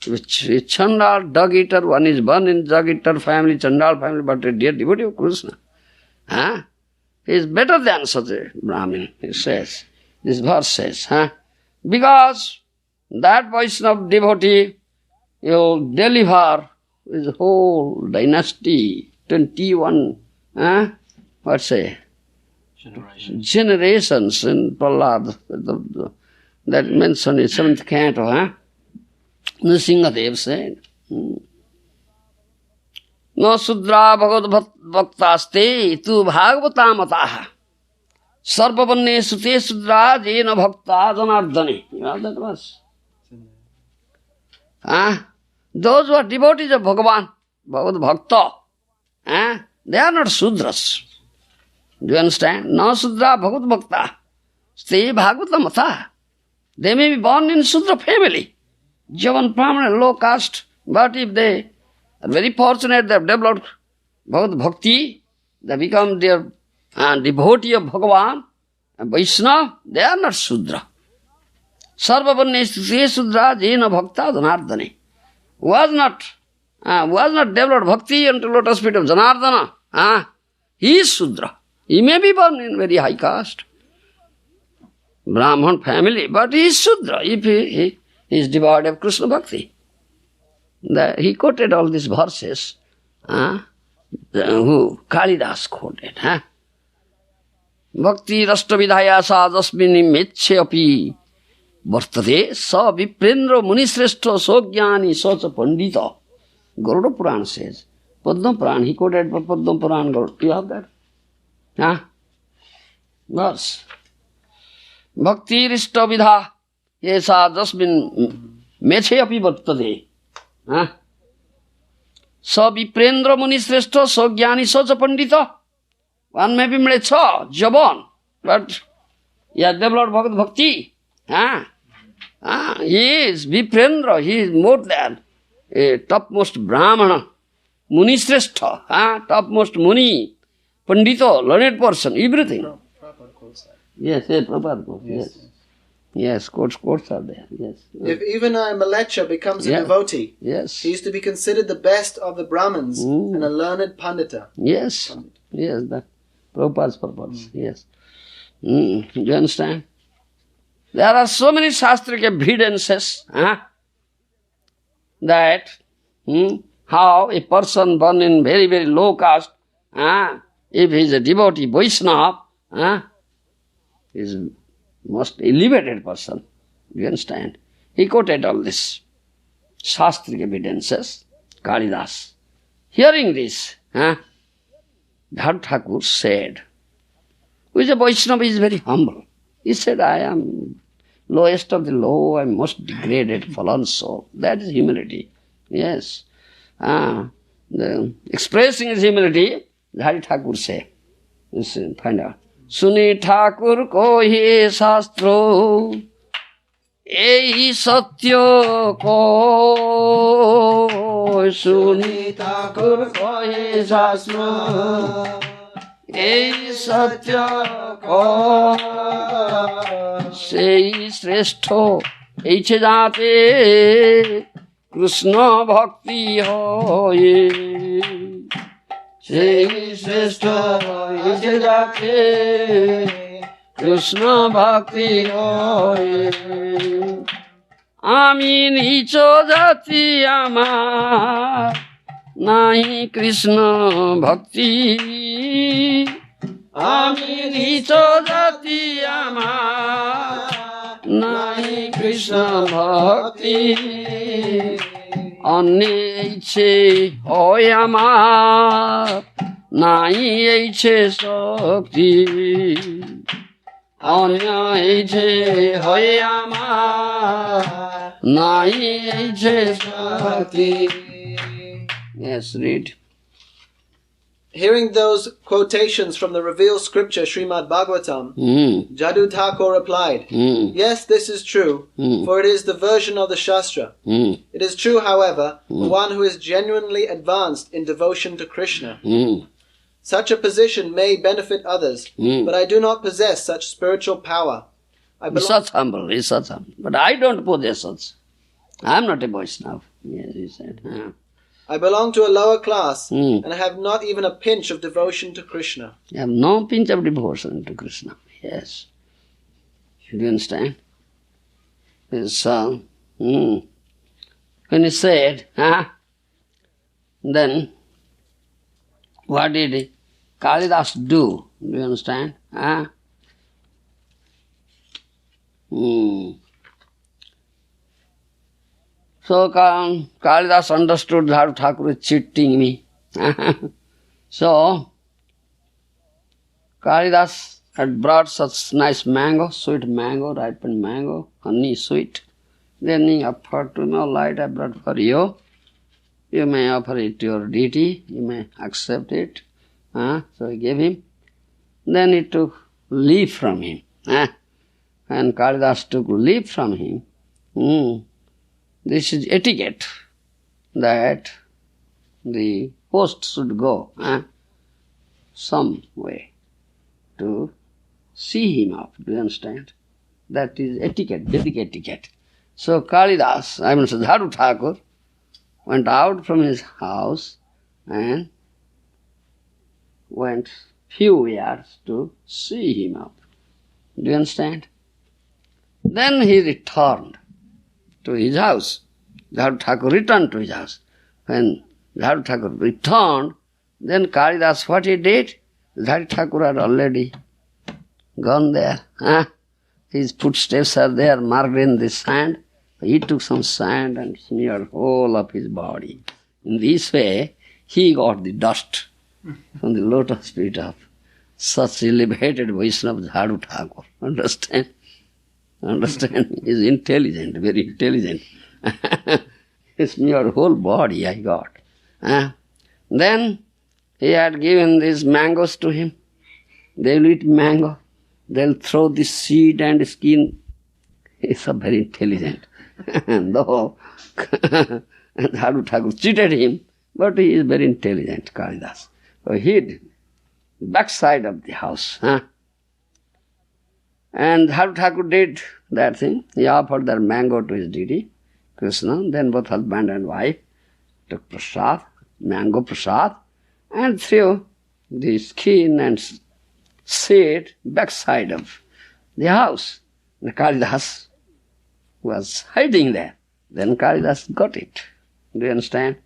Which is Chandal, dog-eater, one is born in dog-eater family, Chandal family, but a dear devotee of Kṛṣṇa. He is better than such a Brahmin, he says. This verse says, because that Vaishnava devotee will deliver his whole dynasty, 21, generations in Prahlāda, that mentioned in 7th canto, Nrsimhadev said, No sudra bhagavad bhaktaste tu bhagavatamataha sarvavanne sute sudra jena bhakta janardane. You know that verse? Those who are devotees of Bhagavan, Bhagavad Bhakta, they are not Sudras. Do you understand? Na Sudra Bhagat Bhakta. Stay Bhagavata Matha. They may be born in Sudra family. Javan Brahmana, low caste. But if they are very fortunate, they have developed Bhagavad Bhakti, they become their devotee of Bhagavan, and Vaishnava, they are not Sudra. Sarva Varṇāśrama Sudra Jena Bhakta Janardane. Was not developed Bhakti until lotus feet of Janardana. He is Sudra. He may be born in very high caste, Brahman family, but he is Sudra if he is devoid of Krishna Bhakti. He quoted all these verses, who Kālidāsa quoted. Bhakti rashtravidhaya sa jasmini meche api vartate sa viprendra munisreshta sogyani sacha pandita. Garuda Purana says. Padma Purana, he quoted Padma Purana. You have that? Verse. Bhakti rashtravidha yesa jasmin meche api vartate. Sa viprendra munisreshta sogyani sacha pandita. One may be mlecha, jaban, but he has developed Bhagavad Bhakti. He is viprendra, he is more than a topmost Brahmana, munisreshta, topmost Muni, Pandito, learned person, everything. Prabhupada quotes that. Yes, Prabhupada quotes, yes. Yes, quotes are there, yes. If even a mlecha becomes a devotee, yes, he is to be considered the best of the Brahmins and a learned Pandita. Yes, yes, that Prabhupada's purpose, yes. Do you understand? There are so many shastric evidences that how a person born in very, very low caste, if he is a devotee, Vaishnava, is most elevated person. Do you understand? He quoted all this shastric evidences, Kālidāsa. Hearing this, Jhaòu Ṭhākura said, who is a Vaishnava, is very humble. He said, I am lowest of the low, I am most degraded, fallen soul. That is humility. Yes. Expressing his humility, Jhaòu Ṭhākura said, listen, find out. Suni ఠાકુર કોહી શાસ્ત્રો ei satya ko Suni Ṭhākura kohi shastra ei satya ko sei shrestho eiche jate Kṛṣṇa bhakti hoye sei shrestho eiche jate Kṛṣṇa bhakti hoye Ami nicho jati amar nahi Kṛṣṇa bhakti Ami nicho jati amar nahi Kṛṣṇa bhakti Anye eiche hoy amar nahi eiche shakti Anya eiche hoy amar nahi eiche shakti. Yes, read. Hearing those quotations from the revealed scripture Srimad Bhagavatam, Jhaòu Ṭhākura replied, Yes, this is true, for it is the version of the Shastra. It is true, however, for one who is genuinely advanced in devotion to Krishna. Such a position may benefit others, but I do not possess such spiritual power. He's such humble, but I don't possess such. I am not a Vaishnava. Yes, he said. I belong to a lower class, and I have not even a pinch of devotion to Krishna. You have no pinch of devotion to Krishna. Yes. Do you understand? This, when he said, then what did Kālidāsa do? Do you understand? So Kālidāsa understood Jhaòu Ṭhākura is cheating me. So Kālidāsa had brought such nice mango, sweet mango, ripened mango, honey sweet. Then he offered to me, all right, I brought for you. You may offer it to your deity, you may accept it. So he gave him. then he took leave from him. And Kālidāsa took leave from him. This is etiquette, that the host should go some way to see him off. Do you understand? That is etiquette, Vedic etiquette. So Kālidāsa, Jhaòu Ṭhākura, went out from his house and went few yards to see him off. Do you understand? Then he returned to his house. Jhaòu Ṭhākura returned to his house. When Jhaòu Ṭhākura returned, then Kālidāsa, what he did? Jhaòu Ṭhākura had already gone there. His footsteps are there marked in the sand. He took some sand and smeared whole of his body. In this way, he got the dust from the lotus feet of such elevated Vaishnava Jhaòu Ṭhākura. Understand? Understand? He is intelligent, very intelligent. He smeared whole body I got. Then he had given these mangoes to him. They will eat mango. They will throw the seed and skin. He is very intelligent. Though Jhaòu Ṭhākura cheated him, but he is very intelligent, Kālidāsa. So he hid backside of the house. And Jhaòu Ṭhākura did that thing. He offered that mango to his deity, Kṛṣṇa. Then both husband and wife took prasad, mango prasad, and threw the skin and seed backside of the house. And Kālidāsa was hiding there. Then Kālidāsa got it. Do you understand?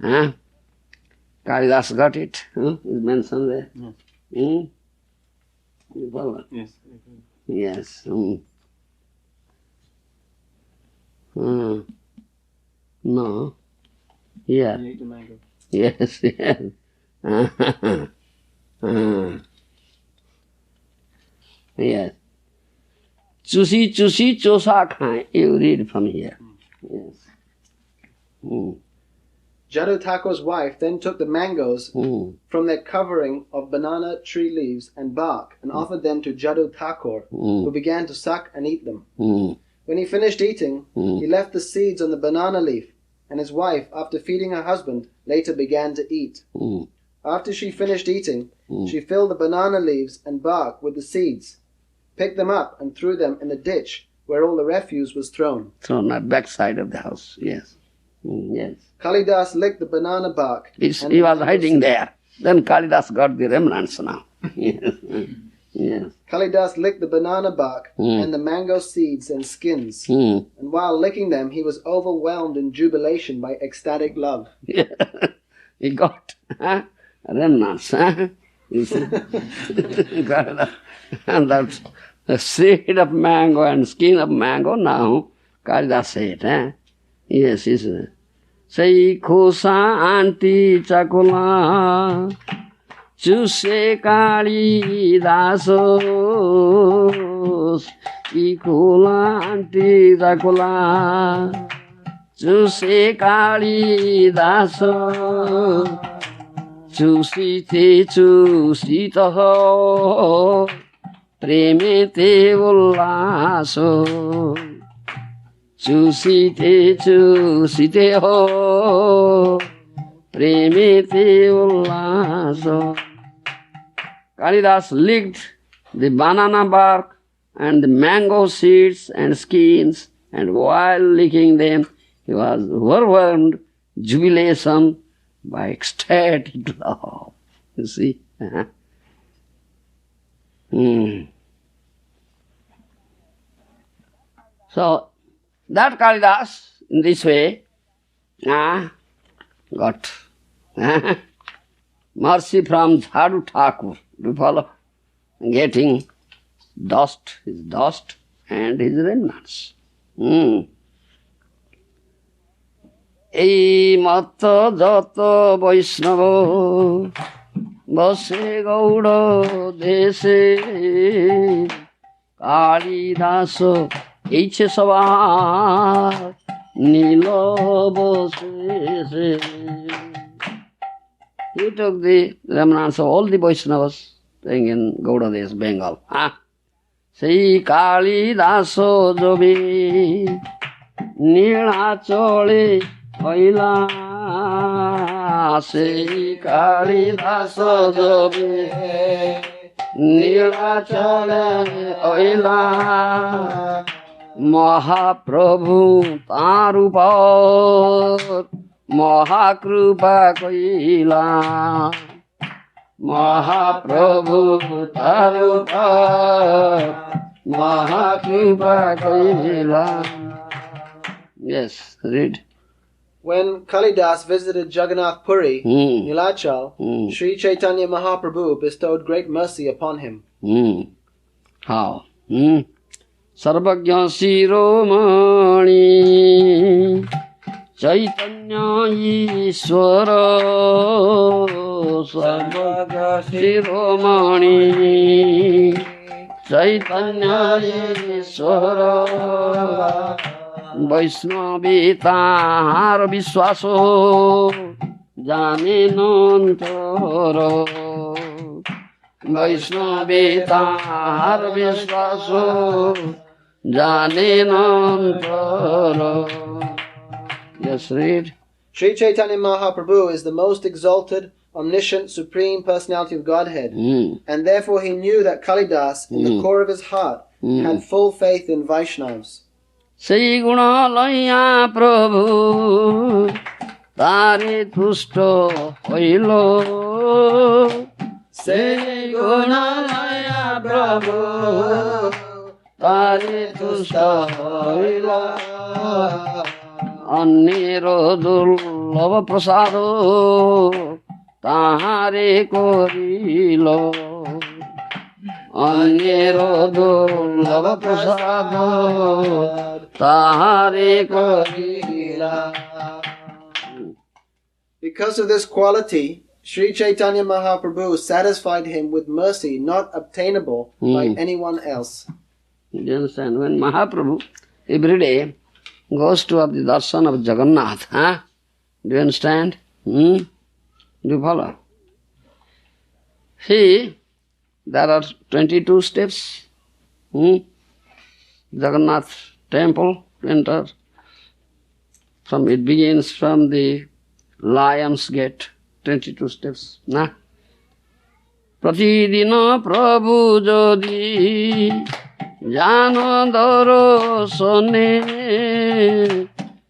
Kālidāsa got it. Is mentioned there? Yes. You follow? Yes. Yes. No. Yeah. You ate the mango. Yes, yes. Yes. Chusi chusi chosa khai. You read from here. Yes. Jhaòu Ṭhākura's wife then took the mangoes from their covering of banana tree leaves and bark and offered them to Jhaòu Ṭhākura, who began to suck and eat them. When he finished eating, he left the seeds on the banana leaf, and his wife, after feeding her husband, later began to eat. After she finished eating, she filled the banana leaves and bark with the seeds, picked them up and threw them in the ditch where all the refuse was thrown. Thrown at backside of the house, yes. Yes. Kālidāsa licked the banana bark. He was hiding there. Then Kālidāsa got the remnants now. Yes. Yes. Kālidāsa licked the banana bark and the mango seeds and skins. And while licking them, he was overwhelmed in jubilation by ecstatic love. Yeah. He got remnants. You see? And that the seed of mango and skin of mango now, Kālidāsa said, yes, yes. Say khusa anti chakula chuse Kālidāsa ikula anti chakula chuse Kālidāsa chusite chusitaho premete ullaso Chusite chusite ho premete ullaso. Kālidāsa licked the banana bark and the mango seeds and skins, and while licking them, he was overwhelmed jubilation by ecstatic love. You see? So, that Kālidāsa, in this way, got mercy from Jhaòu Ṭhākura. Do you follow? Getting dust, his dust and his remnants. Ei mata jata vaiṣṇava base gaura deshe Kālidāsa eiche savar līlā base. He took the remnants of all the Vaishnavas staying in Gaudadesh, Bengal. Sei Kālidāsa jobi nīlā chole oila. Sei Kālidāsa jobi nīlā chole oila. Mahāprabhu taru par Mahakrupa koila. Mahāprabhu taru par Mahakrupa koila. Yes, read. When Kālidāsa visited Jagannath Puri, Nilachal, Sri Caitanya Mahāprabhu bestowed great mercy upon him. How? Sarvagya Shiromani Caitanya Ishvara Sarvagya Shiromani Caitanya Ishvara Vaiṣṇavita Vishwaso Jane Nantara Vaiṣṇavita Vishwaso Jane Nantara. Yes, read. Sri Caitanya Mahāprabhu is the most exalted, omniscient, supreme personality of Godhead, and therefore he knew that Kālidāsa, in the core of his heart, had full faith in Vaishnavas. Sei gunalaya Prabhu tare tushto hoilo. Sei gunalaya Prabhu tare tushto hoilo. Annero durlava prasado tahare korilo. Annero durlava prasado tahare korila. Because of this quality, Sri Caitanya Mahāprabhu satisfied him with mercy not obtainable by anyone else. Do you understand? When Mahaprabhu every day goes to have the darshan of Jagannath, do you understand? Do you follow? See, there are 22 steps. Jagannath temple to enter. It begins from the Lion's Gate, 22 steps. Pratidina Prabhu Jodi Jana Darosane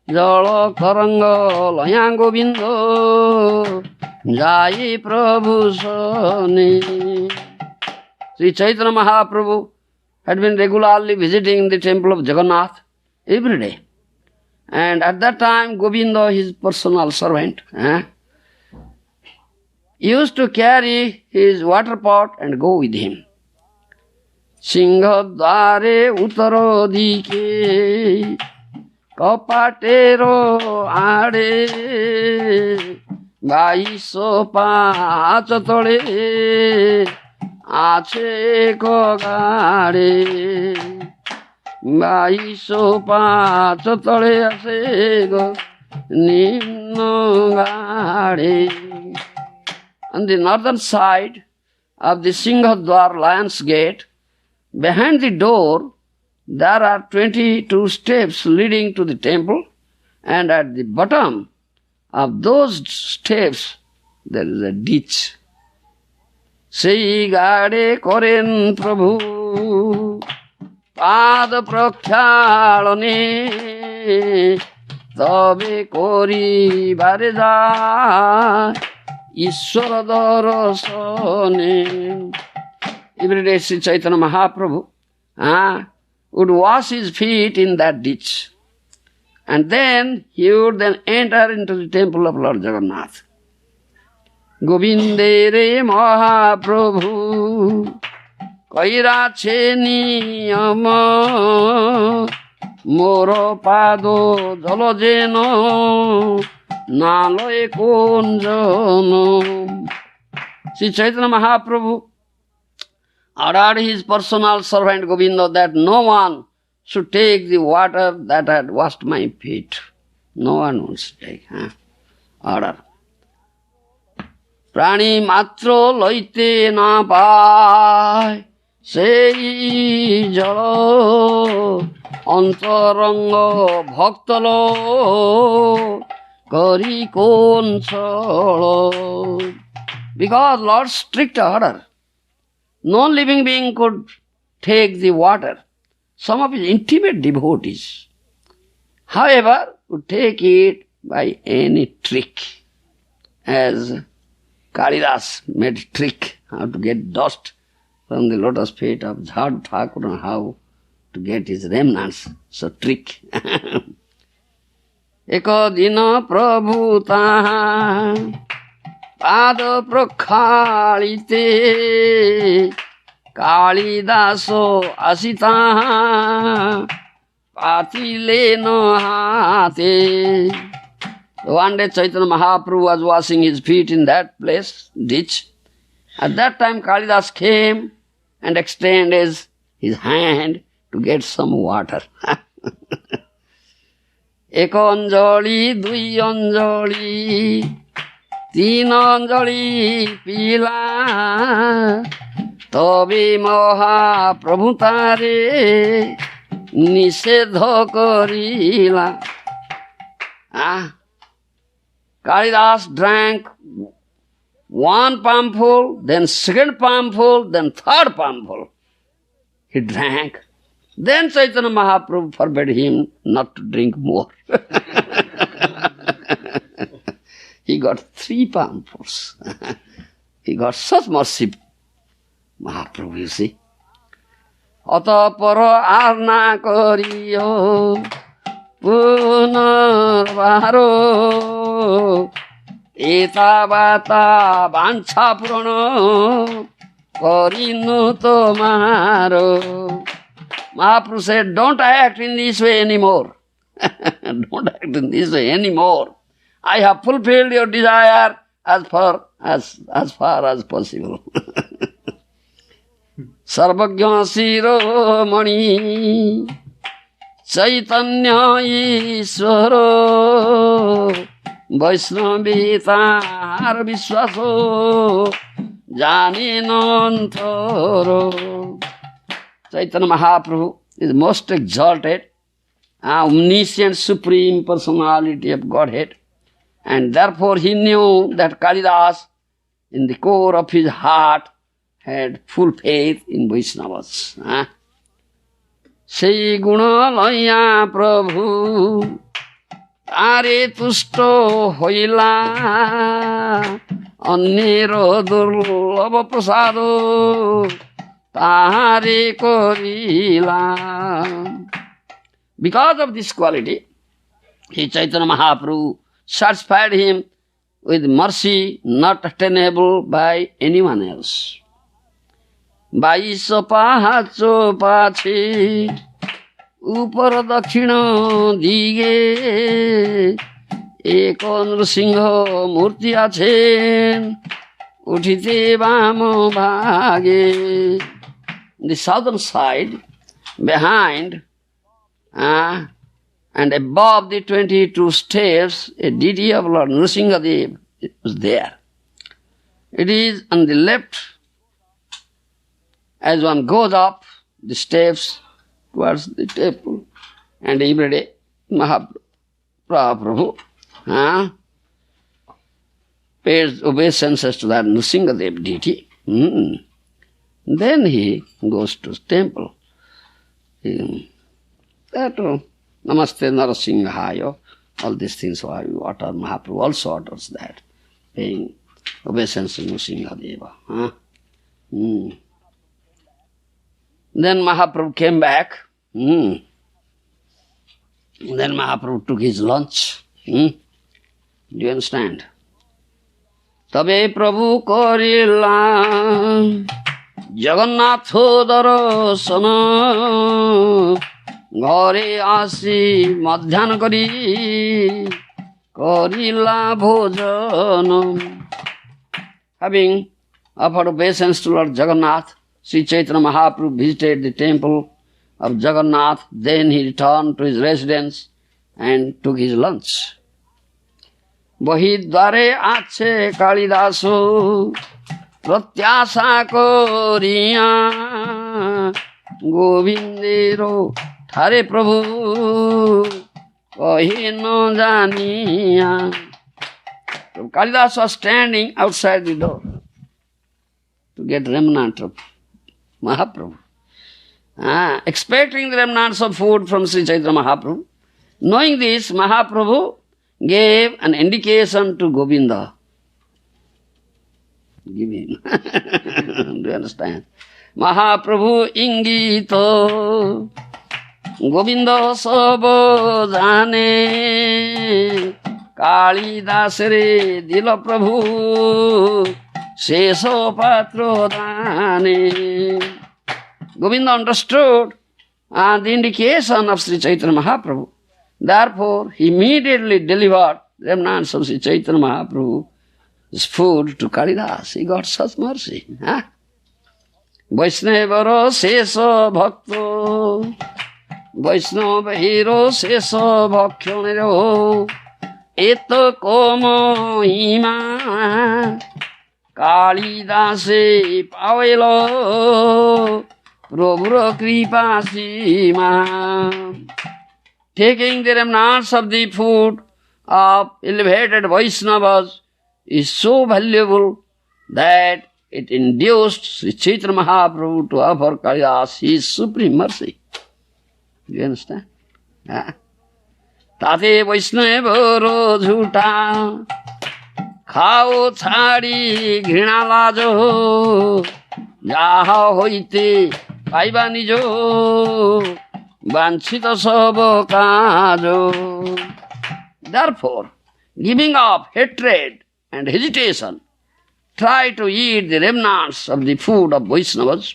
Jhaòu Ṭhākura Laya Govinda Jai Prabhu Sane. Sri Caitanya Mahāprabhu had been regularly visiting the temple of Jagannath every day. And at that time, Govinda, his personal servant, used to carry his water pot and go with him. Singhadvare Uttama-adhikārī Kapatero Ade vaiṣṇava tole Ache Kogare vaiṣṇava tole Ache Ninogare. On the northern side of the Singhadvar Lion's Gate, behind the door, there are 22 steps leading to the temple, and at the bottom of those steps, there is a ditch. Sei gade koren Prabhu pad prakhyalane tabe kori bare jay Ishvara darasane. Every day Sri Caitanya Mahāprabhu would wash his feet in that ditch. And then he would then enter into the temple of Lord Jagannath. Govindere Mahāprabhu kairache niyama moro pado jalajeno naloe konjano. Sri Caitanya Mahāprabhu ordered his personal servant Govinda that no one should take the water that had washed my feet. No one would take. Order. প্রাণী মাত্র লইতে না পায় সেই জল অন্তরঙ্গ ভক্তল করি কোন ছল। Because Lord's strict order, no living being could take the water. Some of his intimate devotees, however, would take it by any trick, as Kālidāsa made trick how to get dust from the lotus feet of Jhaòu Ṭhākura, how to get his remnants, so trick. ଏକ ଦିନ ପ୍ରଭୁ ତାହା ପାଦ ପ୍ରକ୍ଷାଳିତେ କାଳିଦାସ ଆସି ତାହା ପାତିଲେ ନ ହାତେ। One day Caitanya Mahāprabhu was washing his feet in that place, ditch. At that time Kālidāsa came and extended his hand to get some water. ଏକ ଅଞ୍ଜଳି ଦୁଇ ଅଞ୍ଜଳି ତିନ ଅଞ୍ଜଳି ପିଲା ତବେ ମହାପ୍ରଭୁ ତାରେ ନିଷେଧ କରିଲା। Kālidāsa drank one palmful, then second palmful, then third palmful. He drank. Then Caitanya Mahāprabhu forbade him not to drink more. He got 3 palmfuls. He got such mercy, Mahaprabhu, you see. অতঃপর আর না করিও পুনর্বার এতাবাতা বাঞ্ছা পূরণ করিনু তোমার। Mahaprabhu said, don't act in this way anymore. Don't act in this way anymore. I have fulfilled your desire as far as possible. Sarvagya Shiromani Caitanya Ishvara Vaiṣṇavītār Vishvaso Janinantaro. Caitanya Mahāprabhu is most exalted, omniscient, supreme personality of Godhead, and therefore he knew that Kālidāsa, in the core of his heart, had full faith in vaiṣṇavas. সেই গুণ লইয়া প্রভু তারে তুষ্ট হইলা অন্যের দুর্লভ প্রসাদ তাহারে করিলা। Because of this quality, Caitanya Mahāprabhu satisfied him with mercy not attainable by anyone else. বাইশ পাহাচ পাছে উপর দক্ষিণ দিকে এক নৃসিংহ মূর্তি আছেন উঠিতে বাম ভাগে। The southern side, behind and above the 22 steps, a deity of Lord Nrsimhadev was there. It is on the left. As one goes up the steps towards the temple, and every day Mahaprabhu pays obeisances to that Nrsimhadev deity. Then he goes to the temple. That Namaste Narasimhaya, all these things are utter. Mahaprabhu also utters that, paying obeisance to Nrsimhadeva. Then Mahaprabhu came back. Then Mahaprabhu took his lunch. Do you understand? তবে প্রভু করিলা জগন্নাথ দর্শন ঘরে আসি মধ্যাহ্ন করি করিলা ভোজন। Having offered obeisance to Lord Jagannath, Sri Chaitanya Mahaprabhu visited the temple of Jagannath. Then he returned to his residence and took his lunch. বহিদ্বারে আছে কালিদাস প্রত্যাশা করিয়া গোবিন্দের ঠারে প্রভু কহি ন জানিয়া। Kālidāsa was standing outside the door to get remnant of Mahaprabhu, expecting the remnants of food from Sri Caitanya Mahāprabhu. Knowing this, Mahaprabhu gave an indication to Govinda. Give him. Do you understand? Mahaprabhu ingito Govinda sabo jane Kālidāsa re dila prabhu sheso patro dane. Govinda understood the indication of Sri Caitanya Mahāprabhu. Therefore, he immediately delivered remnants of Sri Caitanya Mahāprabhu's food to Kālidāsa. He got such mercy. Vaiṣṇavaro sheso bhakto Vaiṣṇava hero sheso bhakyanero eto komo hima Kālidāsa pavelo prabhura kripa sima. Taking the remnants of the food of elevated Vaishnavas is so valuable that it induced Sri Caitanya Mahāprabhu to offer Kālidāsa his supreme mercy. Do you understand? Tate Vaishnavaro jhuta khao chhadi ghrina lajo jaha hoite paiba nijo vanchita sabo kajo. Therefore, giving up hatred and hesitation, try to eat the remnants of the food of Vaishnavas,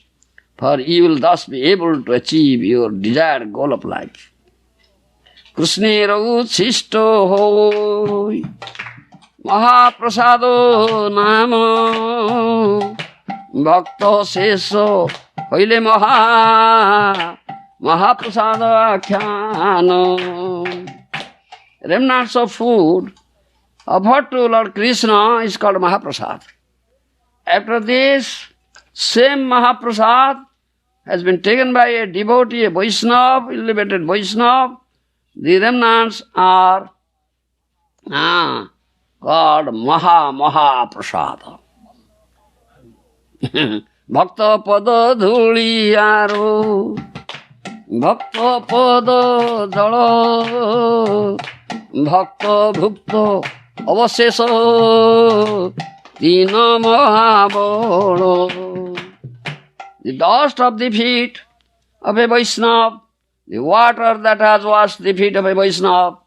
for you will thus be able to achieve your desired goal of life. Kṛṣṇero chisto hoy Mahaprasado namo bhakto seso hoile Mahaprasada akhyano. Remnants of food offered to Lord Krishna is called Mahaprasad. After this, same Mahaprasad has been taken by a devotee, a Vaishnava, elevated Vaishnava. The remnants are called Mahaprasada. Bhakta pada dhuliyaro Bhakta pada jala Bhakta bhukta avasesa Tina mahabolo. The dust of the feet of a Vaishnava, the water that has washed the feet of a Vaishnava,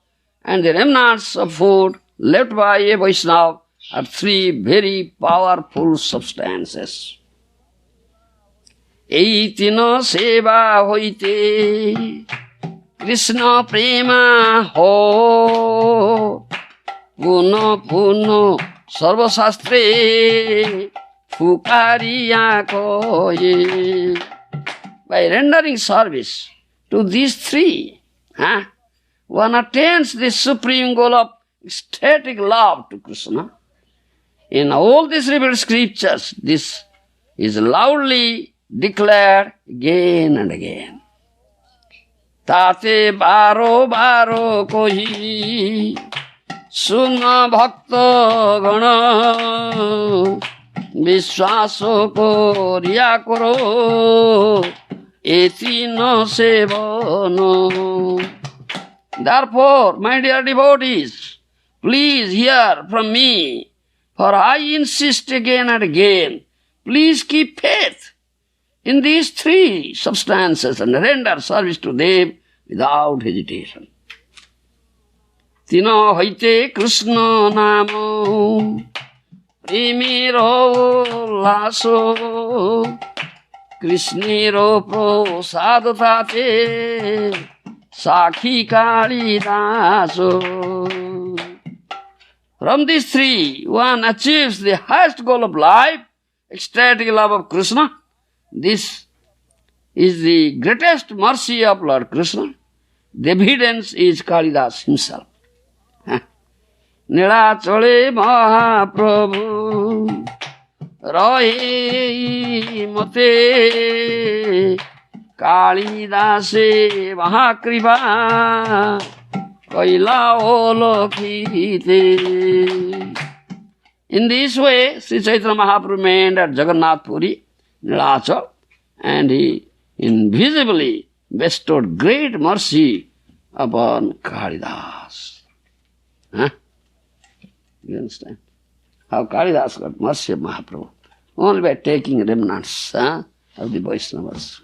and the remnants of food left by a Vaishnava are three very powerful substances. Eitina seva hoite Krishna prema ho puno puno sarvasastre fukariya koye. By rendering service to these three, one attains the supreme goal of ecstatic love to Kṛṣṇa. In all these revealed scriptures, this is loudly declared again and again. Tate baro baro kohi suna bhakta gana vishwaso koriya karo eti no sevano. Therefore, my dear devotees, please hear from me, for I insist again and again, please keep faith in these three substances and render service to them without hesitation. Tina hoite Kṛṣṇa namo primiro laso Kṛṣṇero prasad tate sakhi Kālidāsa. From these three, one achieves the highest goal of life, ecstatic love of Kṛṣṇa. This is the greatest mercy of Lord Kṛṣṇa. The evidence is Kālidāsa himself. Nilachale Mahaprabhu Rahe Mate Kālidāsa Mahakripa Kaila Olokhite. In this way, Sri Caitanya Mahāprabhu remained at Jagannath Puri, Nilachal, and he invisibly bestowed great mercy upon Kālidāsa. Huh? You understand? How Kālidāsa got mercy of Mahaprabhu? Only by taking remnants of the Vaishnavas.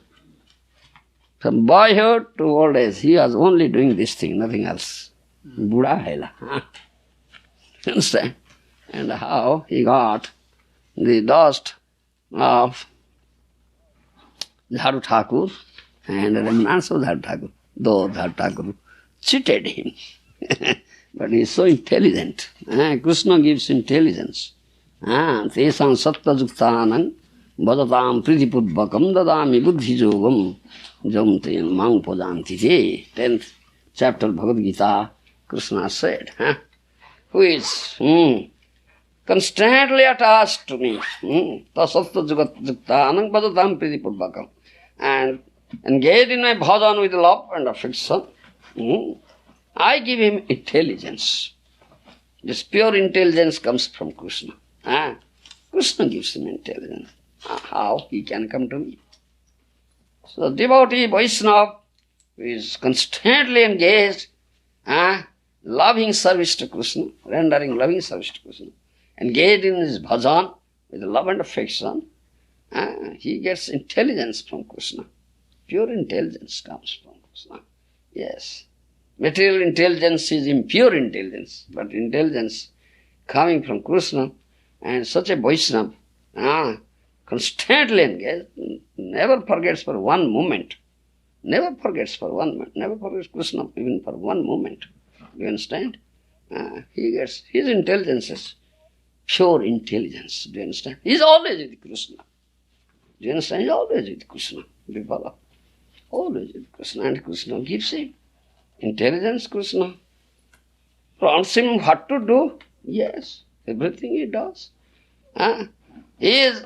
From boyhood to old age, he was only doing this thing, nothing else. Buddha Haila. You understand? And how he got the dust of Jhaòu Ṭhākura and the remnants of Jhaòu Ṭhākura. Though Jhaòu Ṭhākura cheated him. But he is so intelligent. Kṛṣṇa gives intelligence. Tesam sattva-juktānaṁ vadatāṁ pritipudbhakam dadāmi buddhi-yogam jam te maṁ pajanti te. 10th chapter Bhagavad Gita, Kṛṣṇa said, who is constantly attached to me, sattva-juktānaṁ vadatāṁ pritipudbhakam, and engaged in my bhajan with love and affection, I give him intelligence. This pure intelligence comes from Kṛṣṇa. Kṛṣṇa gives him intelligence. How he can come to me? So devotee Vaishnava is constantly engaged, loving service to Kṛṣṇa, rendering loving service to Kṛṣṇa, engaged in his bhajan with love and affection, he gets intelligence from Kṛṣṇa. Pure intelligence comes from Kṛṣṇa. Yes. Material intelligence is impure intelligence, but intelligence coming from Kṛṣṇa, and such a Vaishnava, constantly engaged, never forgets for one moment. Never forgets for one moment. Never forgets Kṛṣṇa even for one moment. Do you understand? He gets, his intelligence is pure intelligence. Do you understand? He is always with Kṛṣṇa. Do you understand? He is always with Kṛṣṇa. Do you follow? Always with Kṛṣṇa, and Kṛṣṇa gives him intelligence. Kṛṣṇa prompts him what to do. Yes, everything he does. He is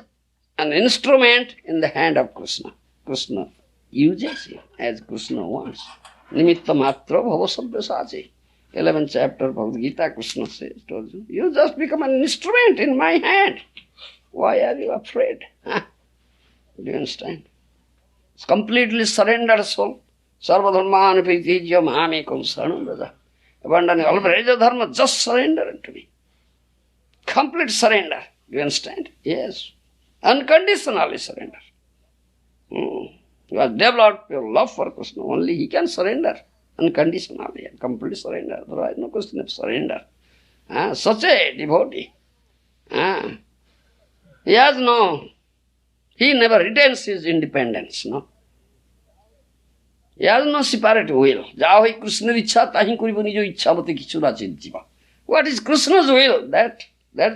an instrument in the hand of Kṛṣṇa. Kṛṣṇa uses him as Kṛṣṇa wants. Nimitta matra bhava sabyasachi. 11th chapter of Bhagavad Gita, Kṛṣṇa says, told you, you just become an instrument in my hand. Why are you afraid? Do you understand? It's completely surrendered soul. Sarva dharmāni pritijya māmekam saranam vraja. Abandoning all Raja dharma, just surrender unto me. Complete surrender. Do you understand? Yes. Unconditionally surrender. You have developed your love for Kṛṣṇa. Only he can surrender unconditionally and complete surrender. Otherwise, no question of surrender. Such a devotee. He never retains his independence. No. He has no separate will. Jhaòu Kṛṣṇa ichha tahi kuribo nijo ichha mate kichura chidjiva. What is Kṛṣṇa's will? That's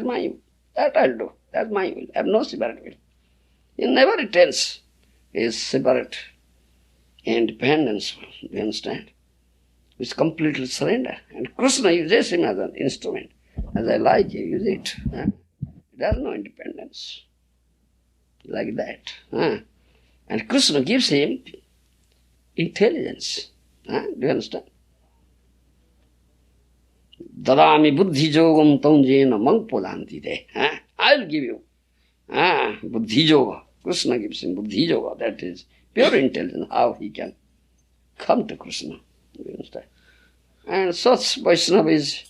my will. That I'll do. That's my will. I have no separate will. He never retains his separate independence. Do you understand? It's completely surrender. And Kṛṣṇa uses him as an instrument. As I like, he uses it. It has no independence. Like that. And Kṛṣṇa gives him intelligence. Do you understand? Dadāmi buddhi yogam tam jena maṁ pajanti te. I'll give you buddhi yoga. Kṛṣṇa gives him buddhi yoga. That is pure intelligence, how he can come to Kṛṣṇa. Do you understand? And such Vaishnava is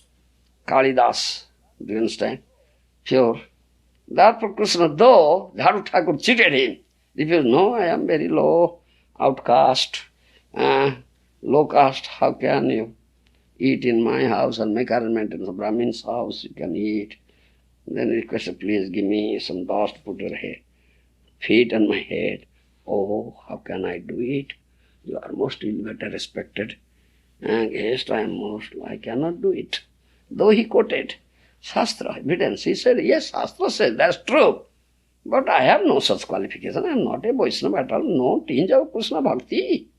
Kālidāsa. Do you understand? Pure. Therefore Kṛṣṇa, though Jhaòu Ṭhākura cheated him, refused, no, I am very low, outcast, low caste, how can you eat in my house and make arrangement in the Brahmin's house, you can eat. Then he requested, please give me some dust, put your feet on my head. Oh, how can I do it? You are most better respected. Guest, I cannot do it. Though he quoted Shastra evidence, he said, yes, Shastra says, that's true. But I have no such qualification. I am not a Vaishnava at all. No tinge of Kṛṣṇa bhakti.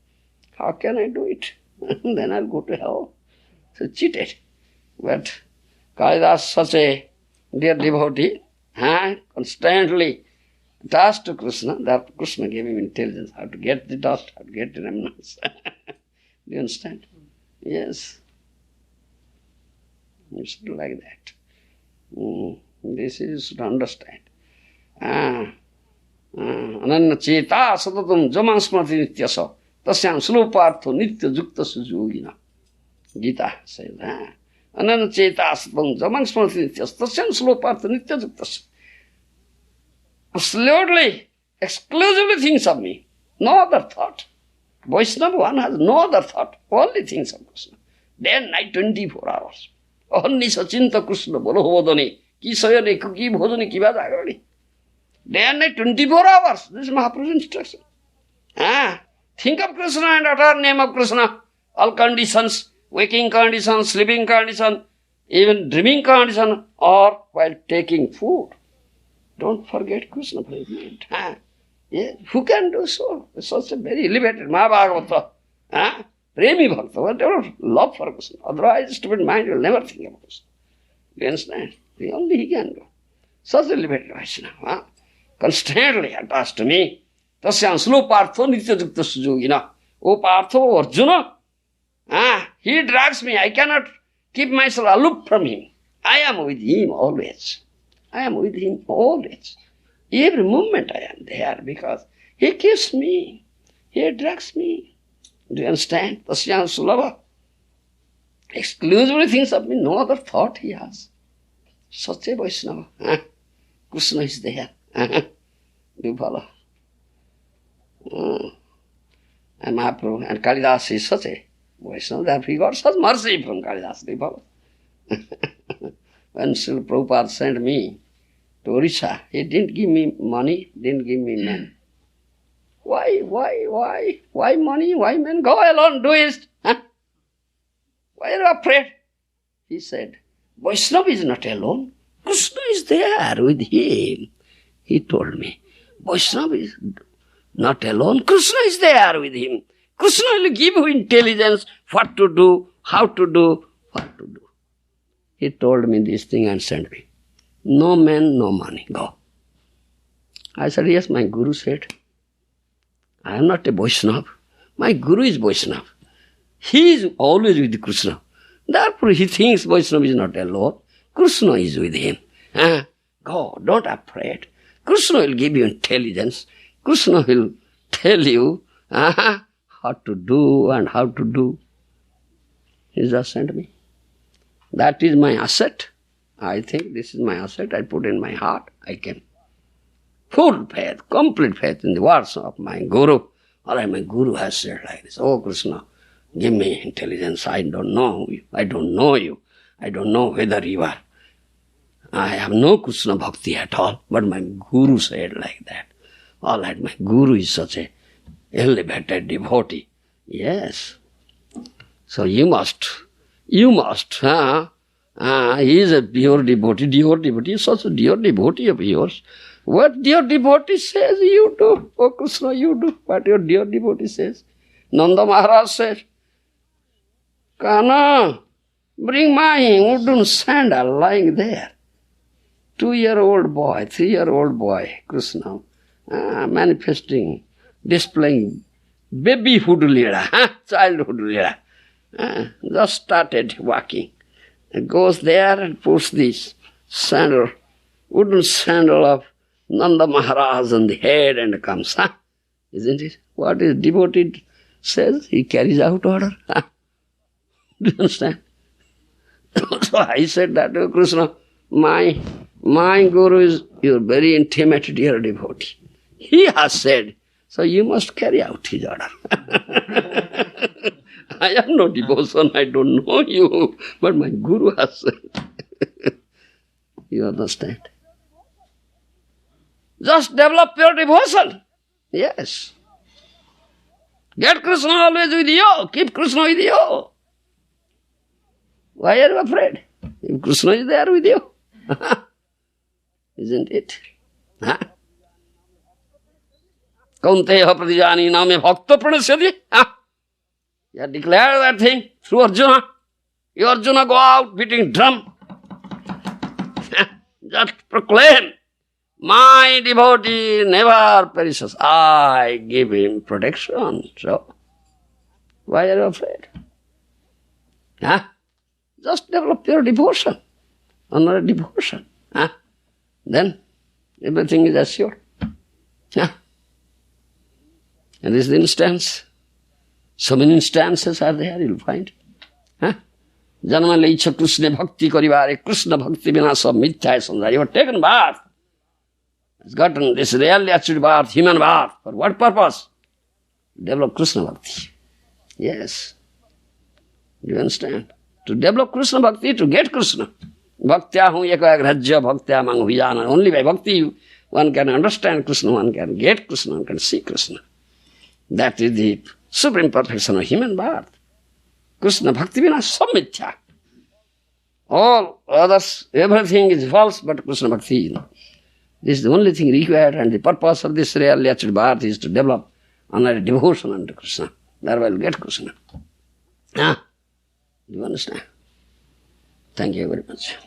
How can I do it? Then I'll go to hell. So cheated. But Kālidāsa, such a dear devotee, constantly attached to Kṛṣṇa, that Kṛṣṇa gave him intelligence, how to get the dust, how to get the remnants. Do you understand? Yes. You should do like that. This is to understand. Ananya cheta satatam jamang smrati nityasa tasyam slopartho nitya jukta sujogina. Gita says, Ananya cheta satatam jamang smrati nityasa tasyam slopartho nitya jukta. Absolutely, exclusively thinks of me, no other thought. Vaishnava one has no other thought, only thinks of Kṛṣṇa. Day and night, 24 hours. Only sachinta Kṛṣṇa bolo bodhani, ki sayane, ki bhodhani, ki bhajagani. Day and night, 24 hours. This is Mahaprabhu's instruction. Think of Kṛṣṇa and utter name of Kṛṣṇa. All conditions, waking condition, sleeping condition, even dreaming condition, or while taking food. Don't forget Kṛṣṇa for a minute. Yes. Who can do so? It's such a very elevated Mahabhagavata. Premi Bhakta, whatever love for Kṛṣṇa. Otherwise, stupid mind will never think about Kṛṣṇa. You understand? Only he can do. Such elevated Vaishnava. Constantly attached to me. Tasyam slopartho nitya jukta sujogina. O Partho, Arjuna, he drags me. I cannot keep myself aloof from him. I am with him always. I am with him always. Every moment I am there because he keeps me. He drags me. Do you understand? Tasyam sulabha. Exclusively thinks of me, no other thought he has. Such a Vaishnava. Kṛṣṇa is there. Do you follow? And Mahaprabhu and Kālidāsa is such a Vaishnava that he got such mercy from Kālidāsa. Do you follow? When Srila Prabhupada sent me to Orissa, he didn't give me money, didn't give me men. Why money, why men? Go alone, do it. Why are you afraid? He said, Vaishnava is not alone. Kṛṣṇa is there with him. He told me, Vaishnava is not alone. Kṛṣṇa is there with him. Kṛṣṇa will give you intelligence, what to do, how to do, what to do. He told me this thing and sent me. No man, no money, go. I said, yes, my Guru said. I am not a Vaishnava. My Guru is Vaishnava. He is always with Kṛṣṇa. Therefore he thinks Vaishnava is not alone. Kṛṣṇa is with him. Go, don't afraid. Kṛṣṇa will give you intelligence. Kṛṣṇa will tell you what to do and how to do. He just sent me. That is my asset. I think this is my asset. I put in my heart. I can. Full faith, complete faith in the words of my Guru. All right, my Guru has said like this. Oh Kṛṣṇa, give me intelligence. I don't know you. I don't know you. I don't know whether you are. I have no Kṛṣṇa bhakti at all. But my Guru said like that. All right, my Guru is such a elevated devotee. Yes. So you must. He is a pure devotee is such a dear devotee of yours. What dear devotee says, you do. Oh Kṛṣṇa, you do what your dear devotee says. Nanda Maharaj said, Kana, bring my wooden sandal lying there. 2-year-old boy, 3-year-old boy, Kṛṣṇa, manifesting, displaying babyhood līlā, childhood līlā. Just started walking. And goes there and puts this sandal, wooden sandal of Nanda Maharaj on the head and comes. Isn't it? What his devotee says, he carries out order. Do you understand? So I said that to Kṛṣṇa, my Guru is your very intimate dear devotee. He has said, so you must carry out his order. I have no devotion, I don't know you, but my Guru has said. You understand? Just develop your devotion. Yes. Get Kṛṣṇa always with you. Keep Kṛṣṇa with you. Why are you afraid? If Kṛṣṇa is there with you. Isn't it? Kaunteya pratijani name bhakta pranasyati. You declare that thing through Arjuna. You Arjuna go out beating drum. Just proclaim, my devotee never perishes. I give him protection. So, why are you afraid? Huh? Just develop your devotion, honor devotion. Huh? Then everything is assured. Huh? And this is the instance. So many instances are there, you'll find. Huh? Janma leicha Kṛṣṇa bhakti karibare, Kṛṣṇa bhakti vina sab mithya samjaya. You have taken birth. Has gotten this really actual birth, human birth. For what purpose? Develop Kṛṣṇa bhakti. Yes. You understand? To develop Kṛṣṇa bhakti, to get Kṛṣṇa. Bhaktya hu eka agrajya bhaktya mang vijana. Only by bhakti one can understand Kṛṣṇa, one can get Kṛṣṇa, one can see Kṛṣṇa. That is the supreme perfection of human birth. Kṛṣṇa bhakti vina sab mithya. All others, everything is false, but Kṛṣṇa bhakti. This is the only thing required, and the purpose of this real actual birth is to develop honor devotion unto Kṛṣṇa. Thereby you will get Kṛṣṇa. Ah, do you understand? Thank you very much.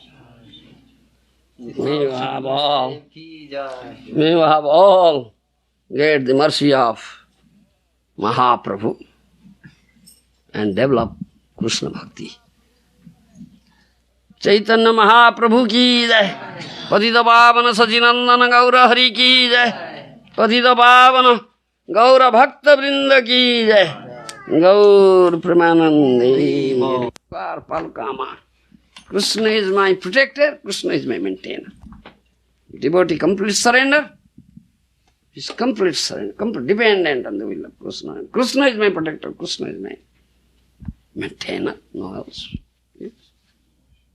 May you have all get the mercy of Mahaprabhu and develop Kṛṣṇa bhakti. Caitanya Mahāprabhu ki jai. Patita pāvana Sacinandana Gaura Hari ki jai. Patita pāvana Gaura Bhakta Vrinda ki jai. Gaur Premanande Palkama. Kṛṣṇa is my protector, Kṛṣṇa is my maintainer. Devotee complete surrender. Is complete surrender, complete dependent on the will of Kṛṣṇa. Kṛṣṇa is my protector, Kṛṣṇa is my maintainer, no else. Yes.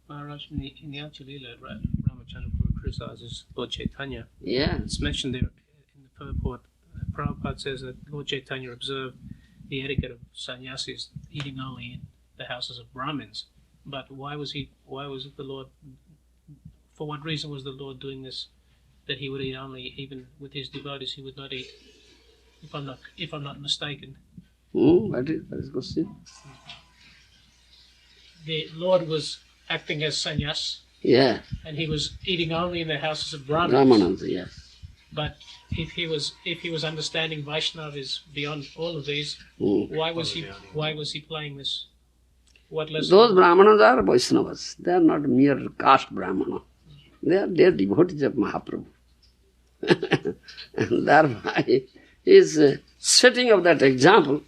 Maharaj, in the actual līlā, Ramachandra criticizes Lord Chaitanya. Yeah. It's mentioned there in the purport. Prabhupada says that Lord Chaitanya observed the etiquette of sannyasis eating only in the houses of Brahmins. But why was the Lord, for what reason was the Lord doing this? That he would eat only, even with his devotees, he would not eat, if I'm not mistaken. What is the question? The Lord was acting as sannyas. Yeah. And he was eating only in the houses of Brahmins. Brahmanas, yes. But if he was understanding Vaishnavas beyond all of these, why was he playing this? What lesson? Those Brahmanas are vaiṣṇavas. They are not mere caste Brahmana. They are devotees of Mahaprabhu. And thereby he is setting up that example.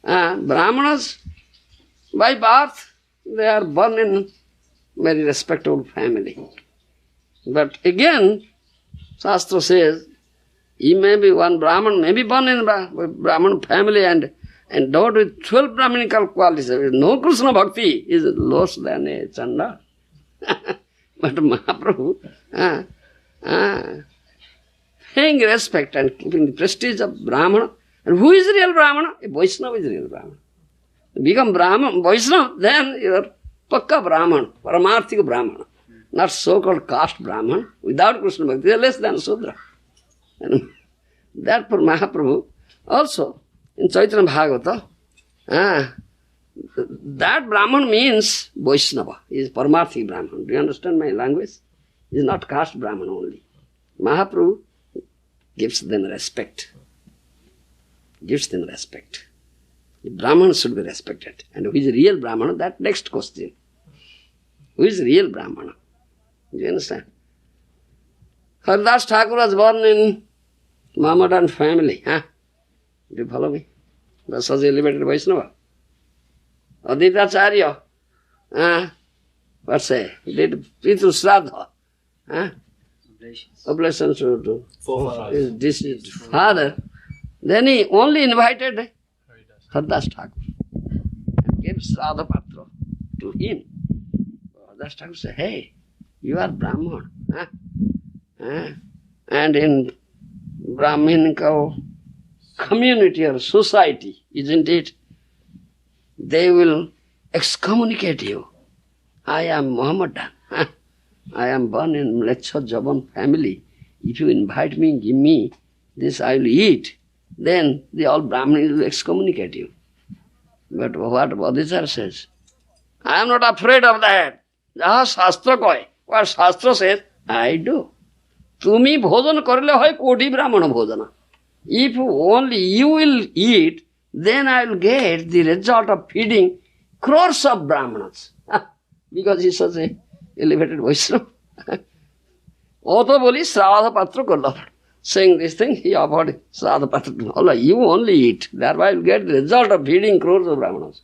Brahmanas, by birth, they are born in very respectable family. But again, Shastra says, he may be one Brahman, may be born in a Brahman family and endowed with 12 Brahminical qualities. No Kṛṣṇa bhakti is less than a Chanda. But Mahaprabhu, paying respect and keeping the prestige of Brahmana. And who is real Brahmana? A Vaiṣṇava is real Brahmana. Become Brahman, Vaiṣṇava, then you are Pakka Brahman, Paramarthika Brahmana. Not so-called caste Brahman. Without Kṛṣṇa bhakti, they are less than Sudra. And that for Mahaprabhu also, in Chaitanya Bhagavata, that Brahman means Vaiṣṇava. He is Paramarthika Brahman. Do you understand my language? He is not caste Brahman only. Mahaprabhu gives them respect. Gives them respect. The Brahman should be respected. And who is real Brahmana? That next question. Who is real Brahmana? Do you understand? Kālidāsa Ṭhākura was born in Mohammedan family. Do you follow me? That's such a elevated Vaiṣṇava. Adhitācārya, did Pitu Śraddha. Oblations to his deceased father. Then he only invited Kālidāsa Ṭhākura and gave Śraddha Patra to him. Kālidāsa Ṭhākura said, hey, you are Brahman. And in Brahminical community or society, isn't it? They will excommunicate you. I am Mohammedan. I am born in Mleccha Javan family. If you invite me, give me this, I will eat. Then the all Brahmanis will excommunicate you. But what Bodhisattva says, I am not afraid of that. Jaha Shastra koi. What Shastra says, I do. Tumi bhojan karle hoy koti brahmana bhojana. If only you will eat, then I will get the result of feeding crores of brahmanas. Because he is such a elevated Vaishnava. Oto boli Sravada Patra Kolla. Saying this thing, he offered Sravada Patra. Allah, you only eat. Thereby you will get the result of feeding crores of brahmanas.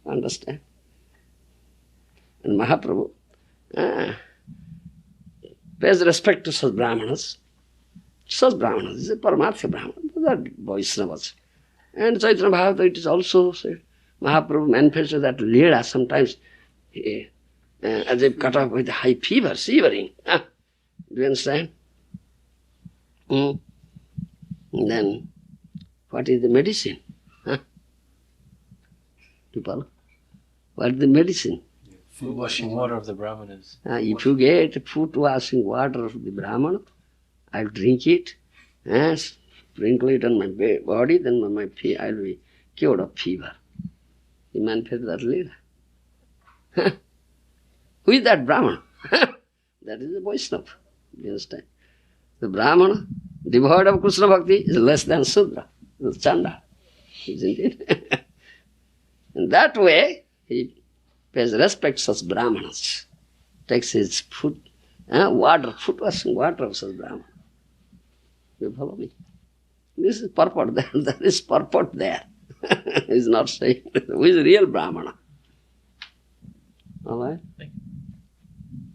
Understand? And Mahaprabhu pays respect to such brahmanas. Such brahmanas, this is Paramartha Brahmana, those are vaiṣṇavas. And Caitanya Mahāprabhu, it is also said, Mahaprabhu manifested that līlā sometimes as if cut off with high fever, shivering. Do you understand? Then, what is the medicine? People, what is the medicine? Food washing water of the brahmanas. If you get food washing water of the brahmana, I'll drink it, sprinkle it on my body, then I'll be cured of fever. He manifested that līlā. Who is that Brahmana? That is the Vaishnava. You understand? The Brahmana, devoid of Kṛṣṇa bhakti, is less than Sudra, the Chanda, isn't it? In that way, he pays respect to such Brahmanas, takes his food, food washing water of such Brahmana. You follow me? This is purport there, there is purport there. He's not saying who is real Brahmana. All right?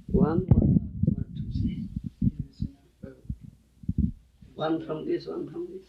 One from this, one from this.